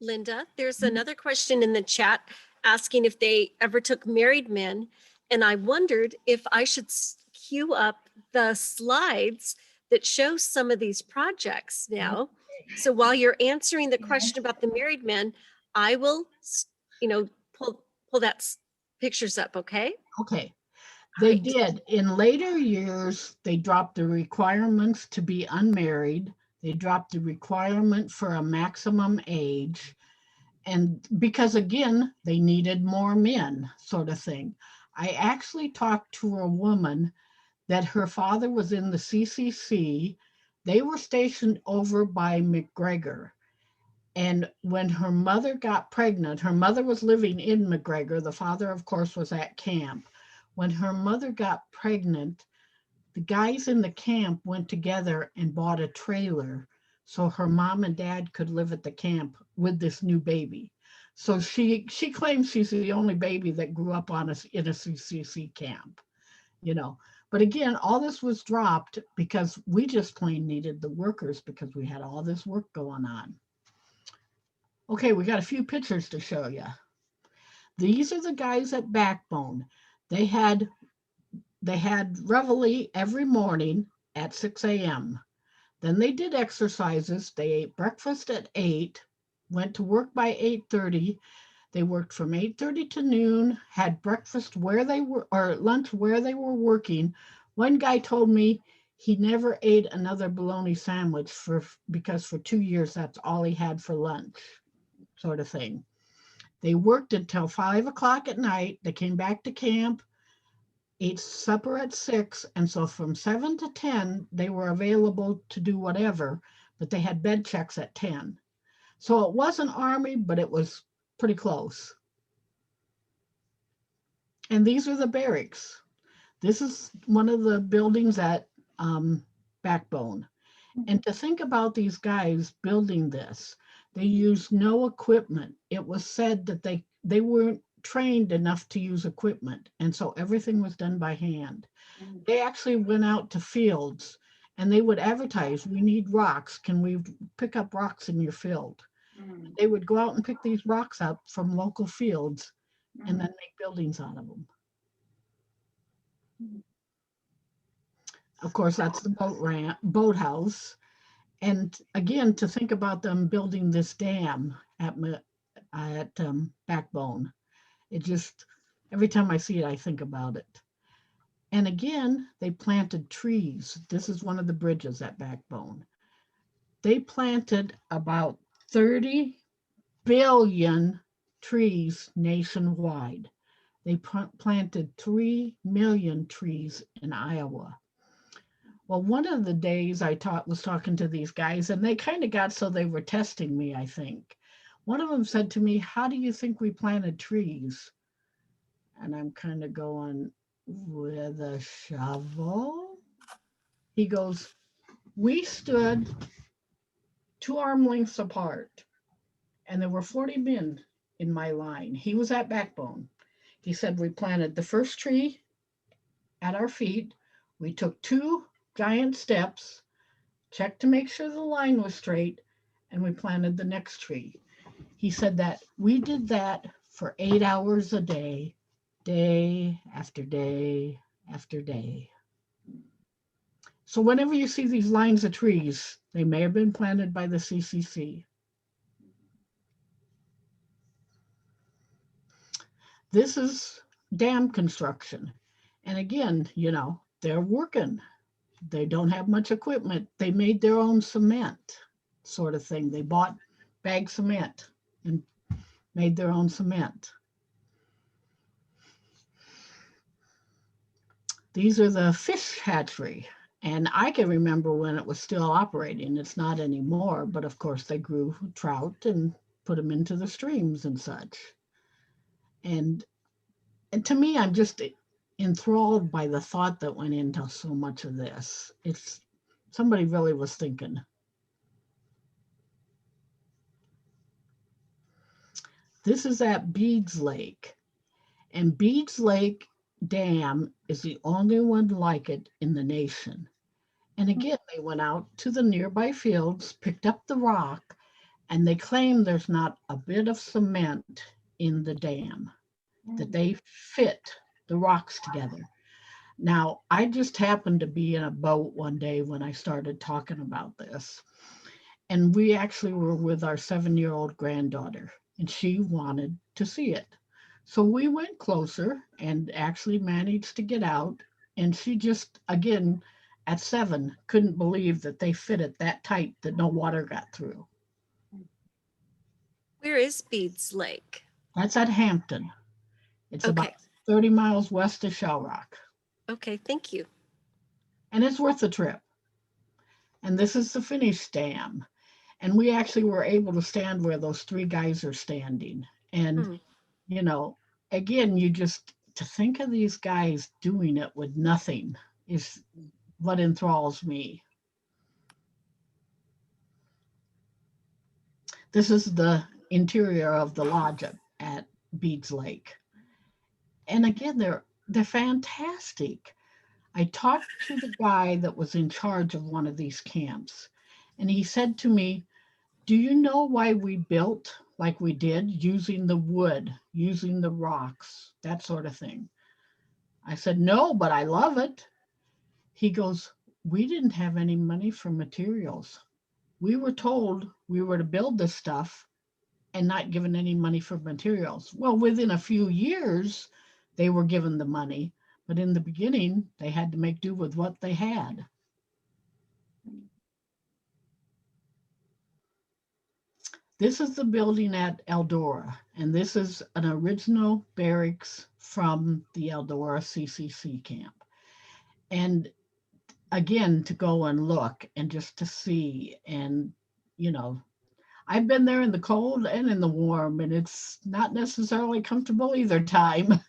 Linda, there's another question in the chat asking if they ever took married men. And I wondered if I should queue up the slides that show some of these projects now. So while you're answering the question about the married men, I will, pull that pictures up, okay? Okay. They Right. did. In later years, they dropped the requirements to be unmarried. They dropped the requirement for a maximum age. And because again, they needed more men, sort of thing. I actually talked to a woman that her father was in the CCC. They were stationed over by McGregor. And when her mother got pregnant, her mother was living in McGregor. The father, of course, was at camp. When her mother got pregnant, the guys in the camp went together and bought a trailer so her mom and dad could live at the camp with this new baby. So she claims she's the only baby that grew up in a CCC camp, you know. But again, all this was dropped because we just plain needed the workers because we had all this work going on. Okay, we got a few pictures to show you. These are the guys at Backbone. They had reveille every morning at 6 a.m. Then they did exercises. They ate breakfast at 8, went to work by 8:30. They worked from 8:30 to noon, had breakfast where they were, or lunch where they were working. One guy told me he never ate another bologna sandwich because for 2 years, that's all he had for lunch, sort of thing. They worked until 5 o'clock at night. They came back to camp, ate supper at 6. And so from 7 to 10, they were available to do whatever, but they had bed checks at 10. So it wasn't Army, but it was pretty close. And these are the barracks. This is one of the buildings at Backbone. And to think about these guys building this, they used no equipment. It was said that they weren't trained enough to use equipment. And so everything was done by hand. They actually went out to fields and they would advertise, we need rocks. Can we pick up rocks in your field? They would go out and pick these rocks up from local fields and then make buildings out of them. Of course, that's the boathouse. And again, to think about them building this dam at Backbone, it just, every time I see it, I think about it. And again, they planted trees. This is one of the bridges at Backbone. They planted about 30 billion trees nationwide. They planted 3 million trees in Iowa. Well, one of the days I was talking to these guys, and they kind of got so they were testing me, I think. One of them said to me, how do you think we planted trees? And I'm kind of going, with a shovel? He goes, we stood 2 arm lengths apart, and there were 40 men in my line. He was at Backbone. He said, we planted the first tree at our feet. We took 2 giant steps, checked to make sure the line was straight, and we planted the next tree. He said that we did that for 8 hours a day, day after day after day. So whenever you see these lines of trees, they may have been planted by the CCC. This is dam construction. And again, you know, they're working. They don't have much equipment. They made their own cement, sort of thing. They bought bagged cement and made their own cement. These are the fish hatchery. And I can remember when it was still operating. It's not anymore, but of course they grew trout and put them into the streams and such. And to me, I'm just enthralled by the thought that went into so much of this. It's somebody really was thinking. This is at Beads Lake, and Beads Lake Dam is the only one like it in the nation. And again, they went out to the nearby fields, picked up the rock, and they claim there's not a bit of cement in the dam, that they fit the rocks together. Now, I just happened to be in a boat one day when I started talking about this. And we actually were with our 7-year-old granddaughter, and she wanted to see it. So we went closer and actually managed to get out. And she just, again, at 7, couldn't believe that they fit it that tight that no water got through. Where is Beads Lake? That's at Hampton. It's about Okay. 30 miles west of Shell Rock. Okay, thank you. And it's worth the trip. And this is the Finnish Dam. And we actually were able to stand where those 3 guys are standing. And, you know, again, you just, to think of these guys doing it with nothing is what enthralls me. This is the interior of the lodge at Beads Lake. And again, they're fantastic. I talked to the guy that was in charge of one of these camps, and he said to me, do you know why we built like we did, using the wood, using the rocks, that sort of thing? I said, no, but I love it. He goes, we didn't have any money for materials. We were told we were to build this stuff and not given any money for materials. Well, within a few years, they were given the money, but in the beginning, they had to make do with what they had. This is the building at Eldora, and this is an original barracks from the Eldora Ccc Camp. And again, to go and look and just to see, and, you know, I've been there in the cold and in the warm, and it's not necessarily comfortable either time.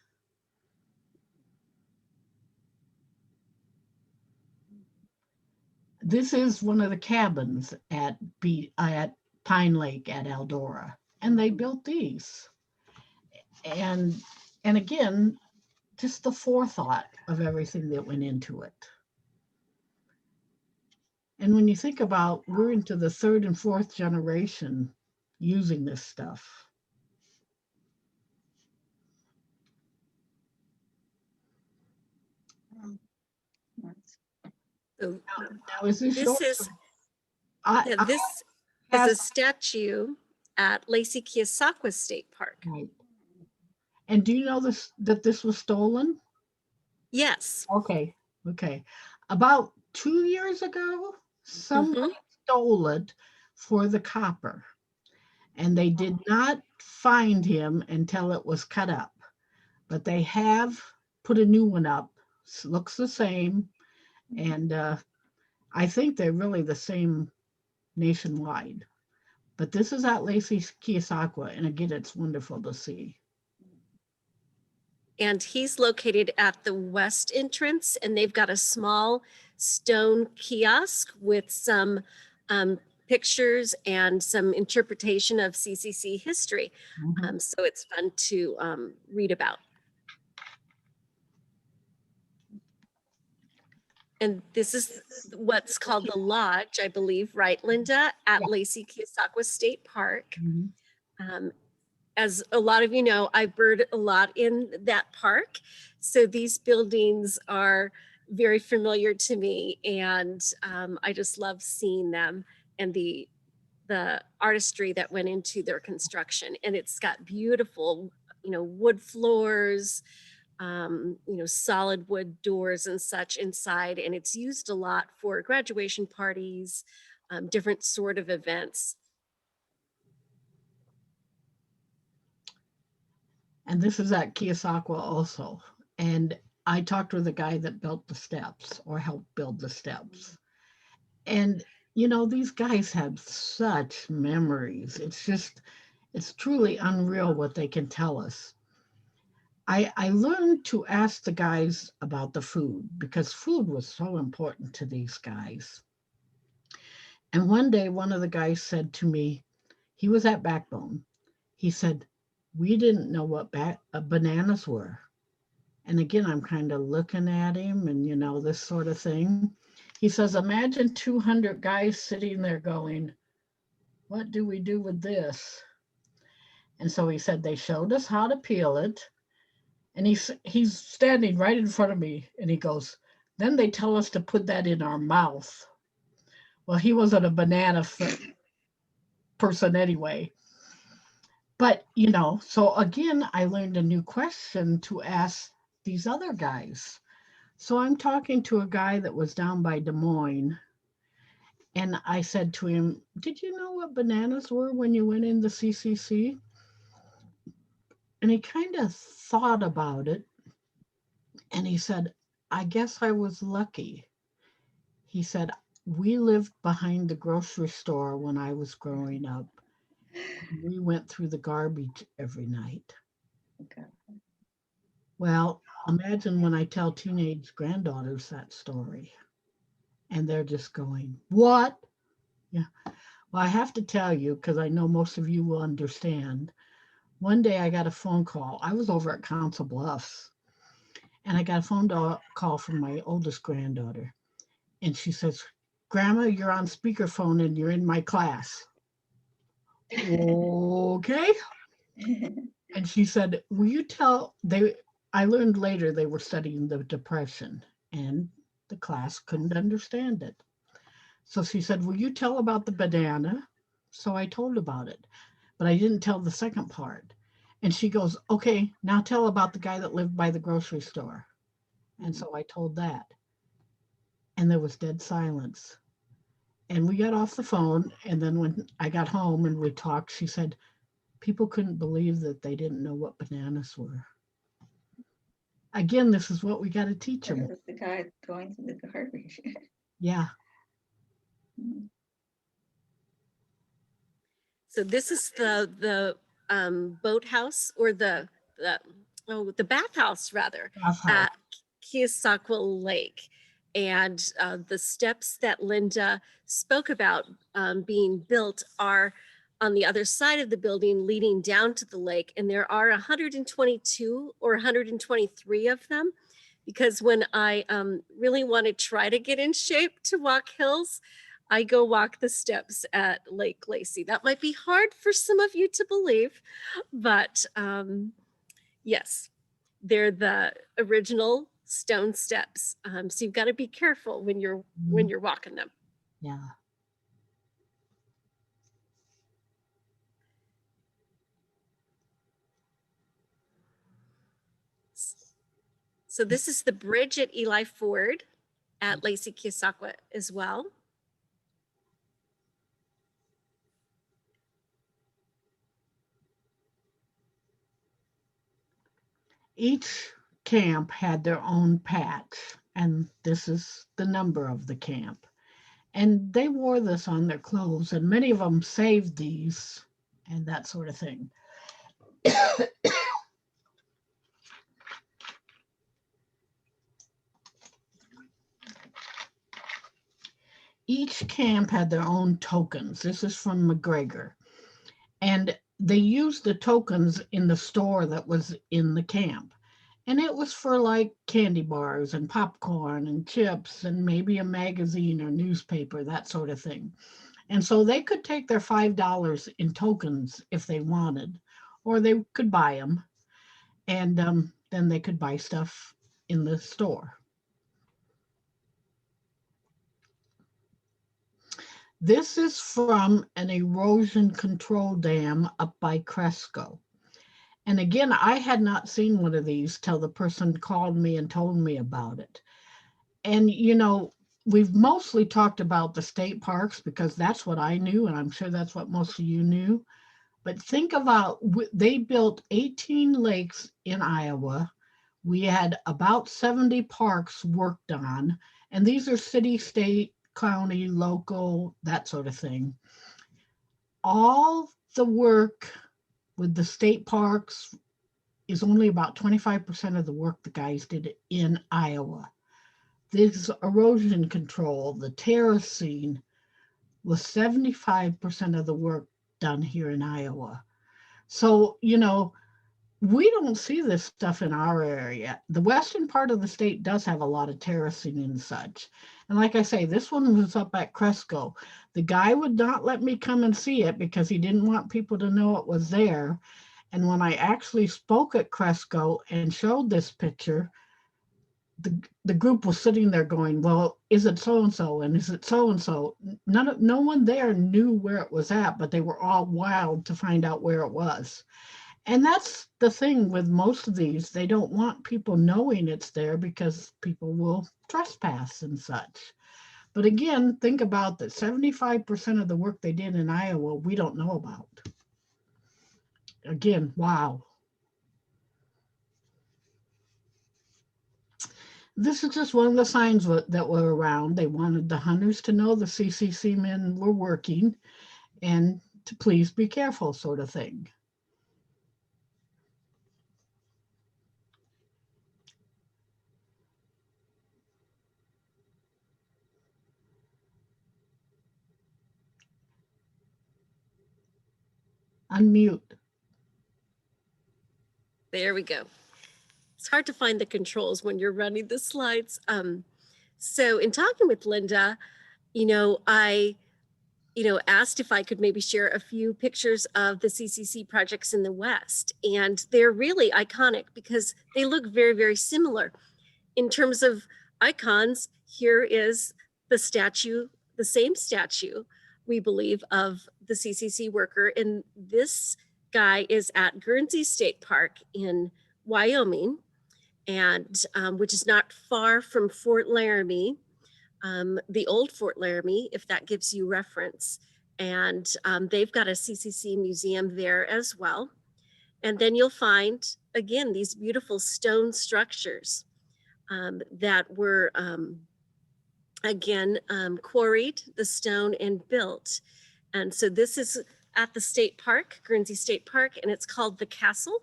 This is one of the cabins at Pine Lake at Eldora, and they built these. And again, just the forethought of everything that went into it. And when you think about, we're into the 3rd and 4th generation using this stuff. So Now is this this is I this is a statue at Lacey Kiyosaku State Park. right. And do you know that this was stolen? Yes. Okay. About 2 years ago, somebody stole it for the copper, and they did not find him until it was cut up. But they have put a new one up. Looks the same, and I think they're really the same nationwide. But this is at Lacey's Kiyosaku, and again, it's wonderful to see. And he's located at the west entrance, and they've got a small stone kiosk with some pictures and some interpretation of CCC history. So it's fun to read about. And this is what's called the lodge, I believe, right, Linda, at Lacey Kiyosaku State Park. As a lot of you know, I bird a lot in that park. So these buildings are very familiar to me, and I just love seeing them and the artistry that went into their construction. And it's got beautiful, you know, wood floors, you know, solid wood doors and such inside. And it's used a lot for graduation parties, different sort of events. And this is at Kiyosaku also. And I talked with the guy that built the steps or helped build the steps. And, you know, these guys have such memories. It's truly unreal what they can tell us. I learned to ask the guys about the food, because food was so important to these guys. And one day, one of the guys said to me, he was at Backbone. He said, we didn't know what bananas were. And again, I'm kind of looking at him and, you know, this sort of thing. He says, imagine 200 guys sitting there going, what do we do with this? And so he said, they showed us how to peel it. And he's standing right in front of me and he goes, then they tell us to put that in our mouth. Well, he wasn't a banana person anyway. But, you know, so again, I learned a new question to ask these other guys. So I'm talking to a guy that was down by Des Moines. And I said to him, did you know what bananas were when you went in the CCC? And he kind of thought about it. And he said, I guess I was lucky. He said, we lived behind the grocery store when I was growing up. We went through the garbage every night. Okay. Well, imagine when I tell teenage granddaughters that story and they're just going, what? Yeah. Well, I have to tell you, because I know most of you will understand. One day I got a phone call. I was over at Council Bluffs and I got a phone call from my oldest granddaughter. And she says, Grandma, you're on speakerphone and you're in my class. Okay. And she said, will you tell, I learned later they were studying the Depression and the class couldn't understand it. So she said, will you tell about the banana? So I told about it, but I didn't tell the second part. And she goes, okay, now tell about the guy that lived by the grocery store. And so I told that. And there was dead silence. And we got off the phone. And then when I got home and we talked, she said, people couldn't believe that they didn't know what bananas were. Again, this is what we got to teach them. It was the guy going through the garbage. Yeah. So this is the boathouse or the bathhouse rather at Kiyosaku Lake. And the steps that Linda spoke about being built are on the other side of the building leading down to the lake. And there are 122 or 123 of them, because when I really want to try to get in shape to walk hills, I go walk the steps at Lake Lacey. That might be hard for some of you to believe, but yes, they're the original stone steps. So you've got to be careful when you're walking them. Yeah. So this is the bridge at Eli Ford at Lacey Kiyosaku as well. Each camp had their own patch, and this is the number of the camp. And they wore this on their clothes, and many of them saved these and that sort of thing. Each camp had their own tokens. This is from McGregor. And they used the tokens in the store that was in the camp. And it was for like candy bars and popcorn and chips and maybe a magazine or newspaper, that sort of thing. And so they could take their $5 in tokens if they wanted, or they could buy them. And then they could buy stuff in the store. This is from an erosion control dam up by Cresco. And again, I had not seen one of these till the person called me and told me about it. And, you know, we've mostly talked about the state parks because that's what I knew, and I'm sure that's what most of you knew. But think about, they built 18 lakes in Iowa. We had about 70 parks worked on, and these are city, state, county, local, that sort of thing. All the work with the state parks is only about 25% of the work the guys did in Iowa. This erosion control, the terracing, was 75% of the work done here in Iowa. So, you know, we don't see this stuff in our area. The western part of the state does have a lot of terracing and such. And like I say, this one was up at Cresco. The guy would not let me come and see it because he didn't want people to know it was there. And when I actually spoke at Cresco and showed this picture, the group was sitting there going, well, is it so-and-so? And is it so-and-so? No one there knew where it was at, but they were all wild to find out where it was. And that's the thing with most of these. They don't want people knowing it's there because people will trespass and such. But again, think about that 75% of the work they did in Iowa, we don't know about. Again, wow. This is just one of the signs that were around. They wanted the hunters to know the CCC men were working and to please be careful, sort of thing. Unmute. There we go. It's hard to find the controls when you're running the slides. So in talking with Linda, I asked if I could maybe share a few pictures of the CCC projects in the West. And they're really iconic because they look very, very similar. In terms of icons, here is the statue, the same statue, we believe, of the CCC worker. And this guy is at Guernsey State Park in Wyoming, and which is not far from Fort Laramie, the old Fort Laramie, if that gives you reference. And they've got a CCC museum there as well. And then you'll find, again, these beautiful stone structures that were, quarried, the stone, and built. And so this is at the state park, Guernsey State Park, and it's called the Castle.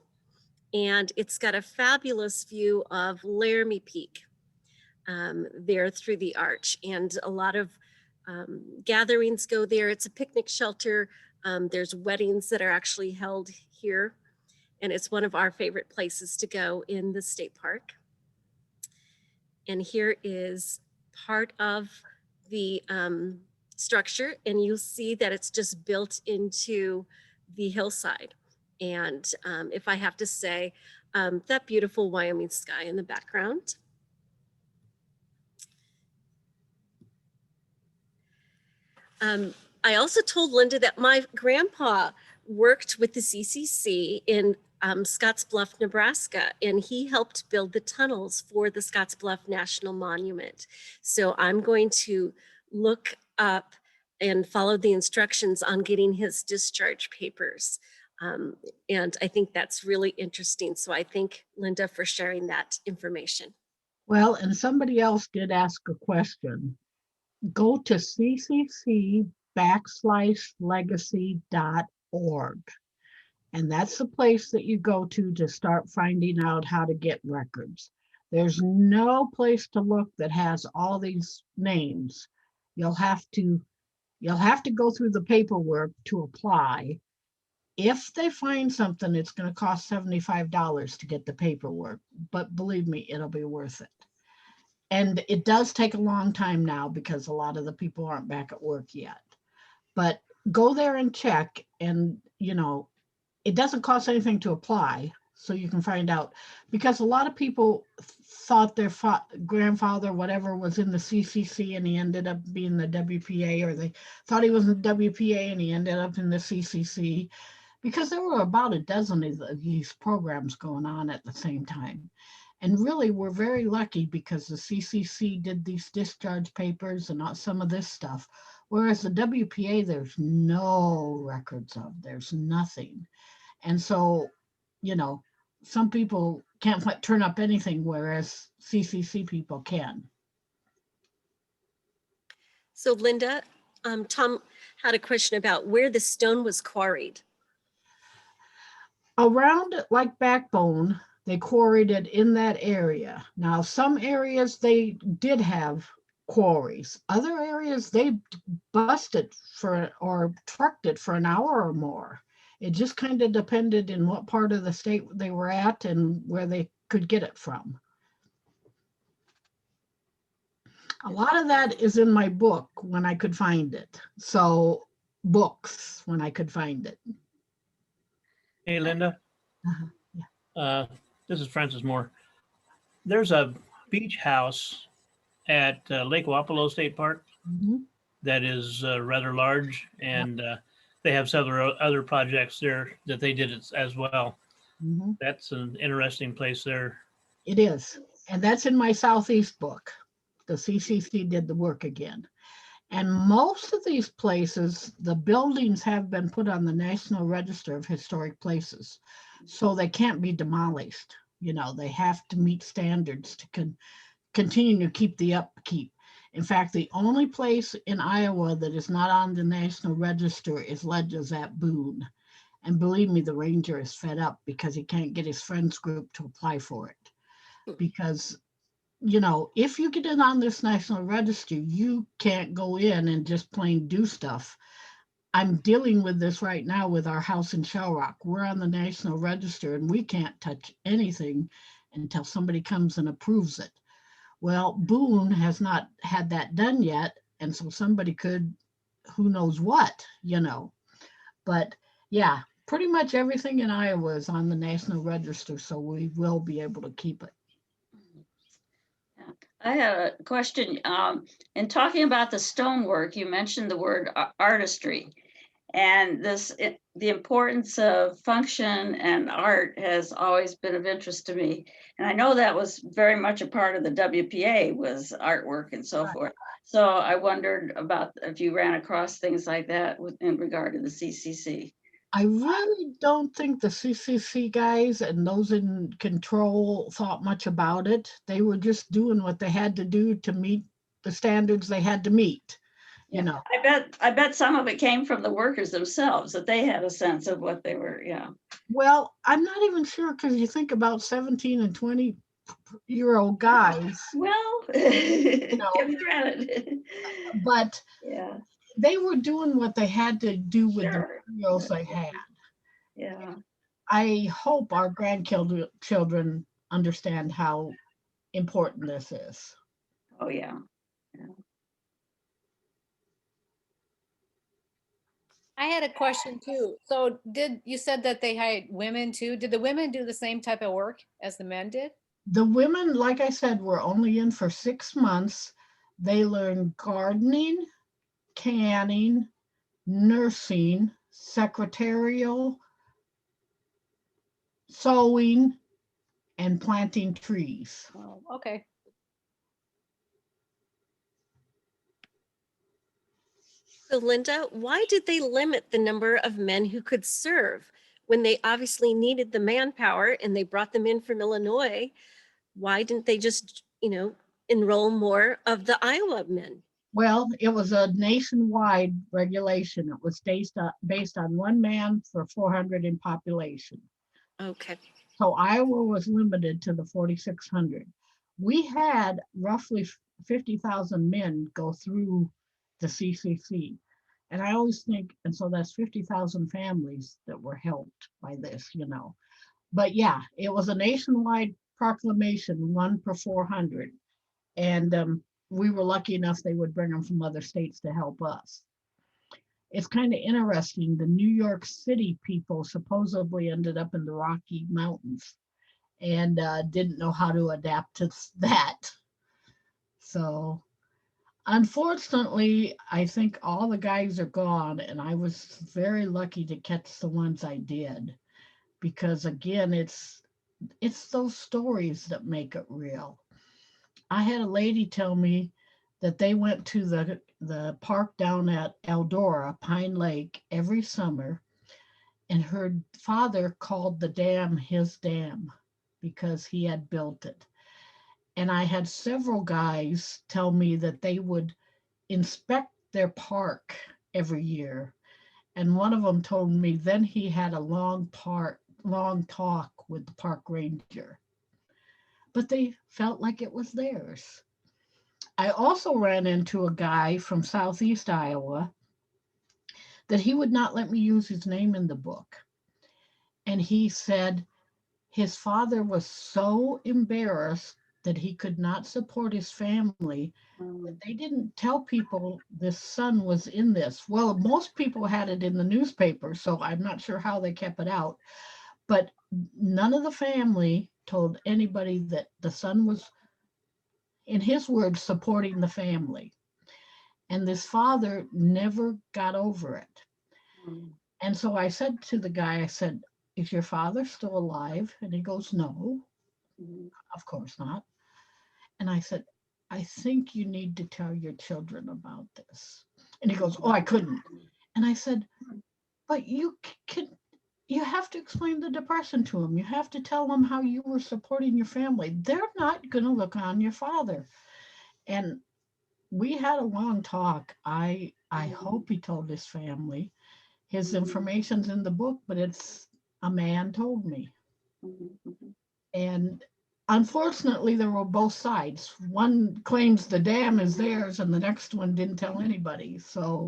And it's got a fabulous view of Laramie Peak there through the arch. And a lot of gatherings go there. It's a picnic shelter. There's weddings that are actually held here. And it's one of our favorite places to go in the state park. And here is part of the structure. And you'll see that it's just built into the hillside. And if I have to say, that beautiful Wyoming sky in the background. I also told Linda that my grandpa worked with the CCC in Scottsbluff, Nebraska, and he helped build the tunnels for the Scottsbluff National Monument. So I'm going to look up and follow the instructions on getting his discharge papers. And I think that's really interesting. So I thank Linda for sharing that information. Well, and somebody else did ask a question. Go to ccc_legacy.org. And that's the place that you go to start finding out how to get records. There's no place to look that has all these names. You'll have to go through the paperwork to apply. If they find something, it's going to cost $75 to get the paperwork, but believe me, it'll be worth it. And it does take a long time now because a lot of the people aren't back at work yet. But go there and check, and it doesn't cost anything to apply, so you can find out. Because a lot of people thought their grandfather, whatever, was in the CCC and he ended up being the WPA, or they thought he was in the WPA and he ended up in the CCC. Because there were about a dozen of these programs going on at the same time. And really, we're very lucky because the CCC did these discharge papers and some of this stuff. Whereas the WPA, there's no records of, there's nothing. And so, some people can't turn up anything, whereas CCC people can. So Linda, Tom had a question about where the stone was quarried. Around like Backbone, they quarried it in that area. Now, some areas they did have quarries. Other areas they busted or trucked it for an hour or more. It just kind of depended in what part of the state they were at and where they could get it from. A lot of that is in my book when I could find it. So books when I could find it. Hey, Linda. This is Francis Moore. There's a beach house at Lake Wapello State Park Mhm. that is rather large, and they have several other projects there that they did as well. Mhm. That's an interesting place there. It is. And that's in my Southeast book. The CCC did the work again. And most of these places, the buildings have been put on the National Register of Historic Places. So they can't be demolished. You know, they have to meet standards to continue to keep the upkeep. In fact, the only place in Iowa that is not on the National Register is Ledges at Boone. And believe me, the ranger is fed up because he can't get his friends group to apply for it. Because, you know, if you get it on this National Register, you can't go in and just plain do stuff. I'm dealing with this right now with our house in Shell Rock. We're on the National Register and we can't touch anything until somebody comes and approves it. Well, Boone has not had that done yet. And so somebody could, who knows what, you know. But yeah, pretty much everything in Iowa is on the National Register, so we will be able to keep it. I have a question. In talking about the stonework, you mentioned the word artistry, and the importance of function and art has always been of interest to me. And I know that was very much a part of the WPA, was artwork and so forth. So I wondered about if you ran across things like that in regard to the CCC. I really don't think the CCC guys and those in control thought much about it. They were just doing what they had to do to meet the standards they had to meet. You know, I bet some of it came from the workers themselves, that they had a sense of what they were, yeah. Well, I'm not even sure, because you think about 17 and 20-year-old guys. Well, You know, give them credit. but Yeah, they were doing what they had to do with the sure. materials they had. Yeah. I hope our grandchildren understand how important this is. Oh, yeah. I had a question too. So you said that they hired women too? Did the women do the same type of work as the men did? The women, like I said, were only in for 6 months. They learned gardening, canning, nursing, secretarial, sewing, and planting trees. Oh, okay. So Linda, why did they limit the number of men who could serve when they obviously needed the manpower and they brought them in from Illinois? Why didn't they just, enroll more of the Iowa men? Well, it was a nationwide regulation. It was based on 1 man for 400 in population. Okay. So Iowa was limited to the 4,600. We had roughly 50,000 men go through the CCC. And I always think, and so that's 50,000 families that were helped by this, But yeah, it was a nationwide proclamation, 1 per 400. And we were lucky enough they would bring them from other states to help us. It's kind of interesting. The New York City people supposedly ended up in the Rocky Mountains and didn't know how to adapt to that. So unfortunately, I think all the guys are gone, and I was very lucky to catch the ones I did, because again, it's those stories that make it real. I had a lady tell me that they went to the park down at Eldora, Pine Lake, every summer, and her father called the dam his dam because he had built it. And I had several guys tell me that they would inspect their park every year. And one of them told me then he had a long talk with the park ranger. But they felt like it was theirs. I also ran into a guy from Southeast Iowa that he would not let me use his name in the book. And he said his father was so embarrassed that he could not support his family. They didn't tell people this son was in this. Well, most people had it in the newspaper, so I'm not sure how they kept it out. But none of the family told anybody that the son was, in his words, supporting the family. And this father never got over it. Mm. And so I said to the guy, I said, is your father still alive? And he goes, no, Mhm. of course not. And I said, I think you need to tell your children about this. And he goes, oh, I couldn't. And I said, but you have to explain the depression to them. You have to tell them how you were supporting your family. They're not going to look on your father. And we had a long talk. I hope he told his family. His information's in the book, but it's a man told me. Mhm. Mhm. And unfortunately, there were both sides. One claims the dam is theirs, and the next one didn't tell anybody. So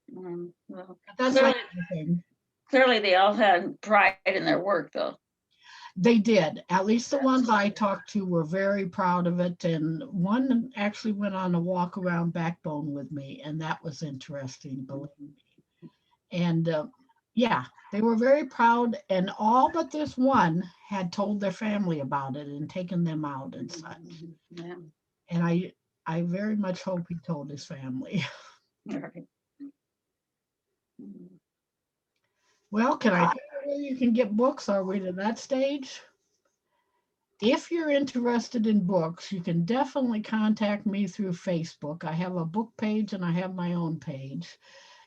Well, that's clearly, like everything. clearly they all had pride in their work, though. They did. At least the ones I talked to were very proud of it. And one actually went on a walk around Backbone with me, and that was interesting, believe me. And yeah, they were very proud. And all but this one had told their family about it and taken them out and such. Yeah. And I very much hope he told his family. All right. Mhm. Well, can I tell you where you can get books? Are we to that stage? If you're interested in books, you can definitely contact me through Facebook. I have a book page and I have my own page.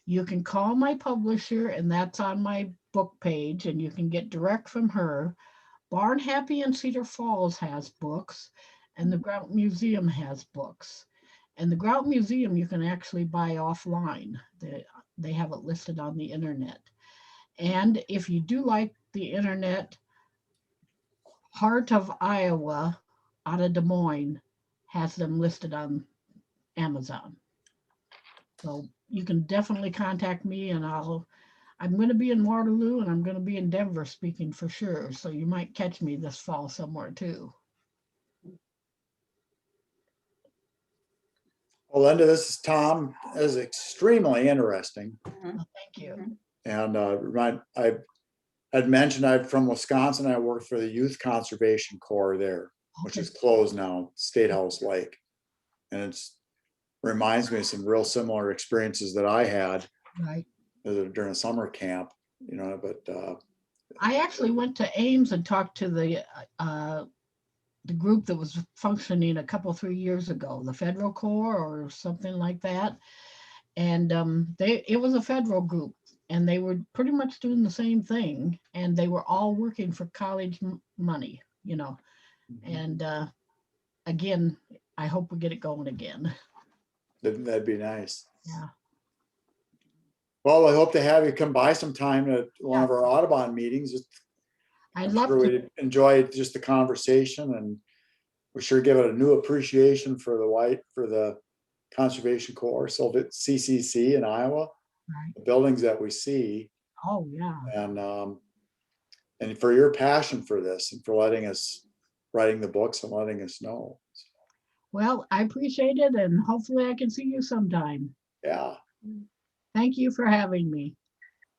You can call my publisher, and that's on my book page, and you can get direct from her. Barn Happy in Cedar Falls has books, and the Grout Museum has books. And the Grout Museum you can actually buy offline. They have it listed on the internet. And if you do like the internet, Heart of Iowa out of Des Moines has them listed on Amazon. So you can definitely contact me, and I'm going to be in Waterloo and I'm going to be in Denver speaking for sure. So you might catch me this fall somewhere too. Well, Linda, this is Tom. This is extremely interesting. Mhm. Well, thank you. Mhm. And I'd mentioned I'm from Wisconsin. I worked for the Youth Conservation Corps there, which Okay. is closed now, State House Lake. And it's reminds me of some real similar experiences that I had Right. during a summer camp, but I actually went to Ames and talked to the group that was functioning a couple, 3 years ago, the Federal Corps or something like that. And it was a federal group, and they were pretty much doing the same thing, and they were all working for college money, And again, I hope we get it going again. that'd be nice. Yeah. Well, I hope to have you come by sometime at one of our Audubon meetings. I'd I'm love sure to. we'd enjoy just the conversation, and we sure give it a new appreciation for the Conservation Corps, so that CCC in Iowa, Right. the buildings that we see, Oh, yeah. and for your passion for this and for writing the books and letting us know. Well, I appreciate it, and hopefully I can see you sometime. Yeah, Thank you for having me.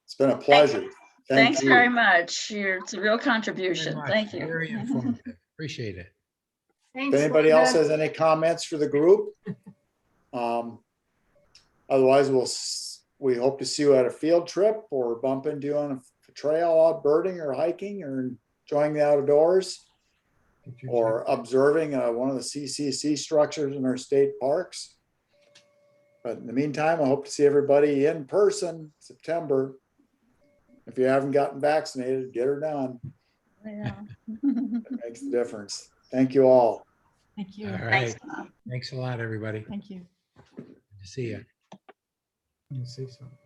it's been a pleasure. Thanks you. very much. It's a real Very contribution. much. Thank you. Very informative. Appreciate it. If Thanks, anybody else Linda. has any comments for the group, otherwise we hope to see you at a field trip or bump into you on a trail out birding or hiking or enjoying the outdoors or observing one of the CCC structures in our state parks. But in the meantime, I hope to see everybody in person September. If you haven't gotten vaccinated, get her done. Yeah. It makes the difference. Thank you all. Thank you. All Thanks, right. Tom. Thanks a lot, everybody. Good Thank you. to see you. You say something.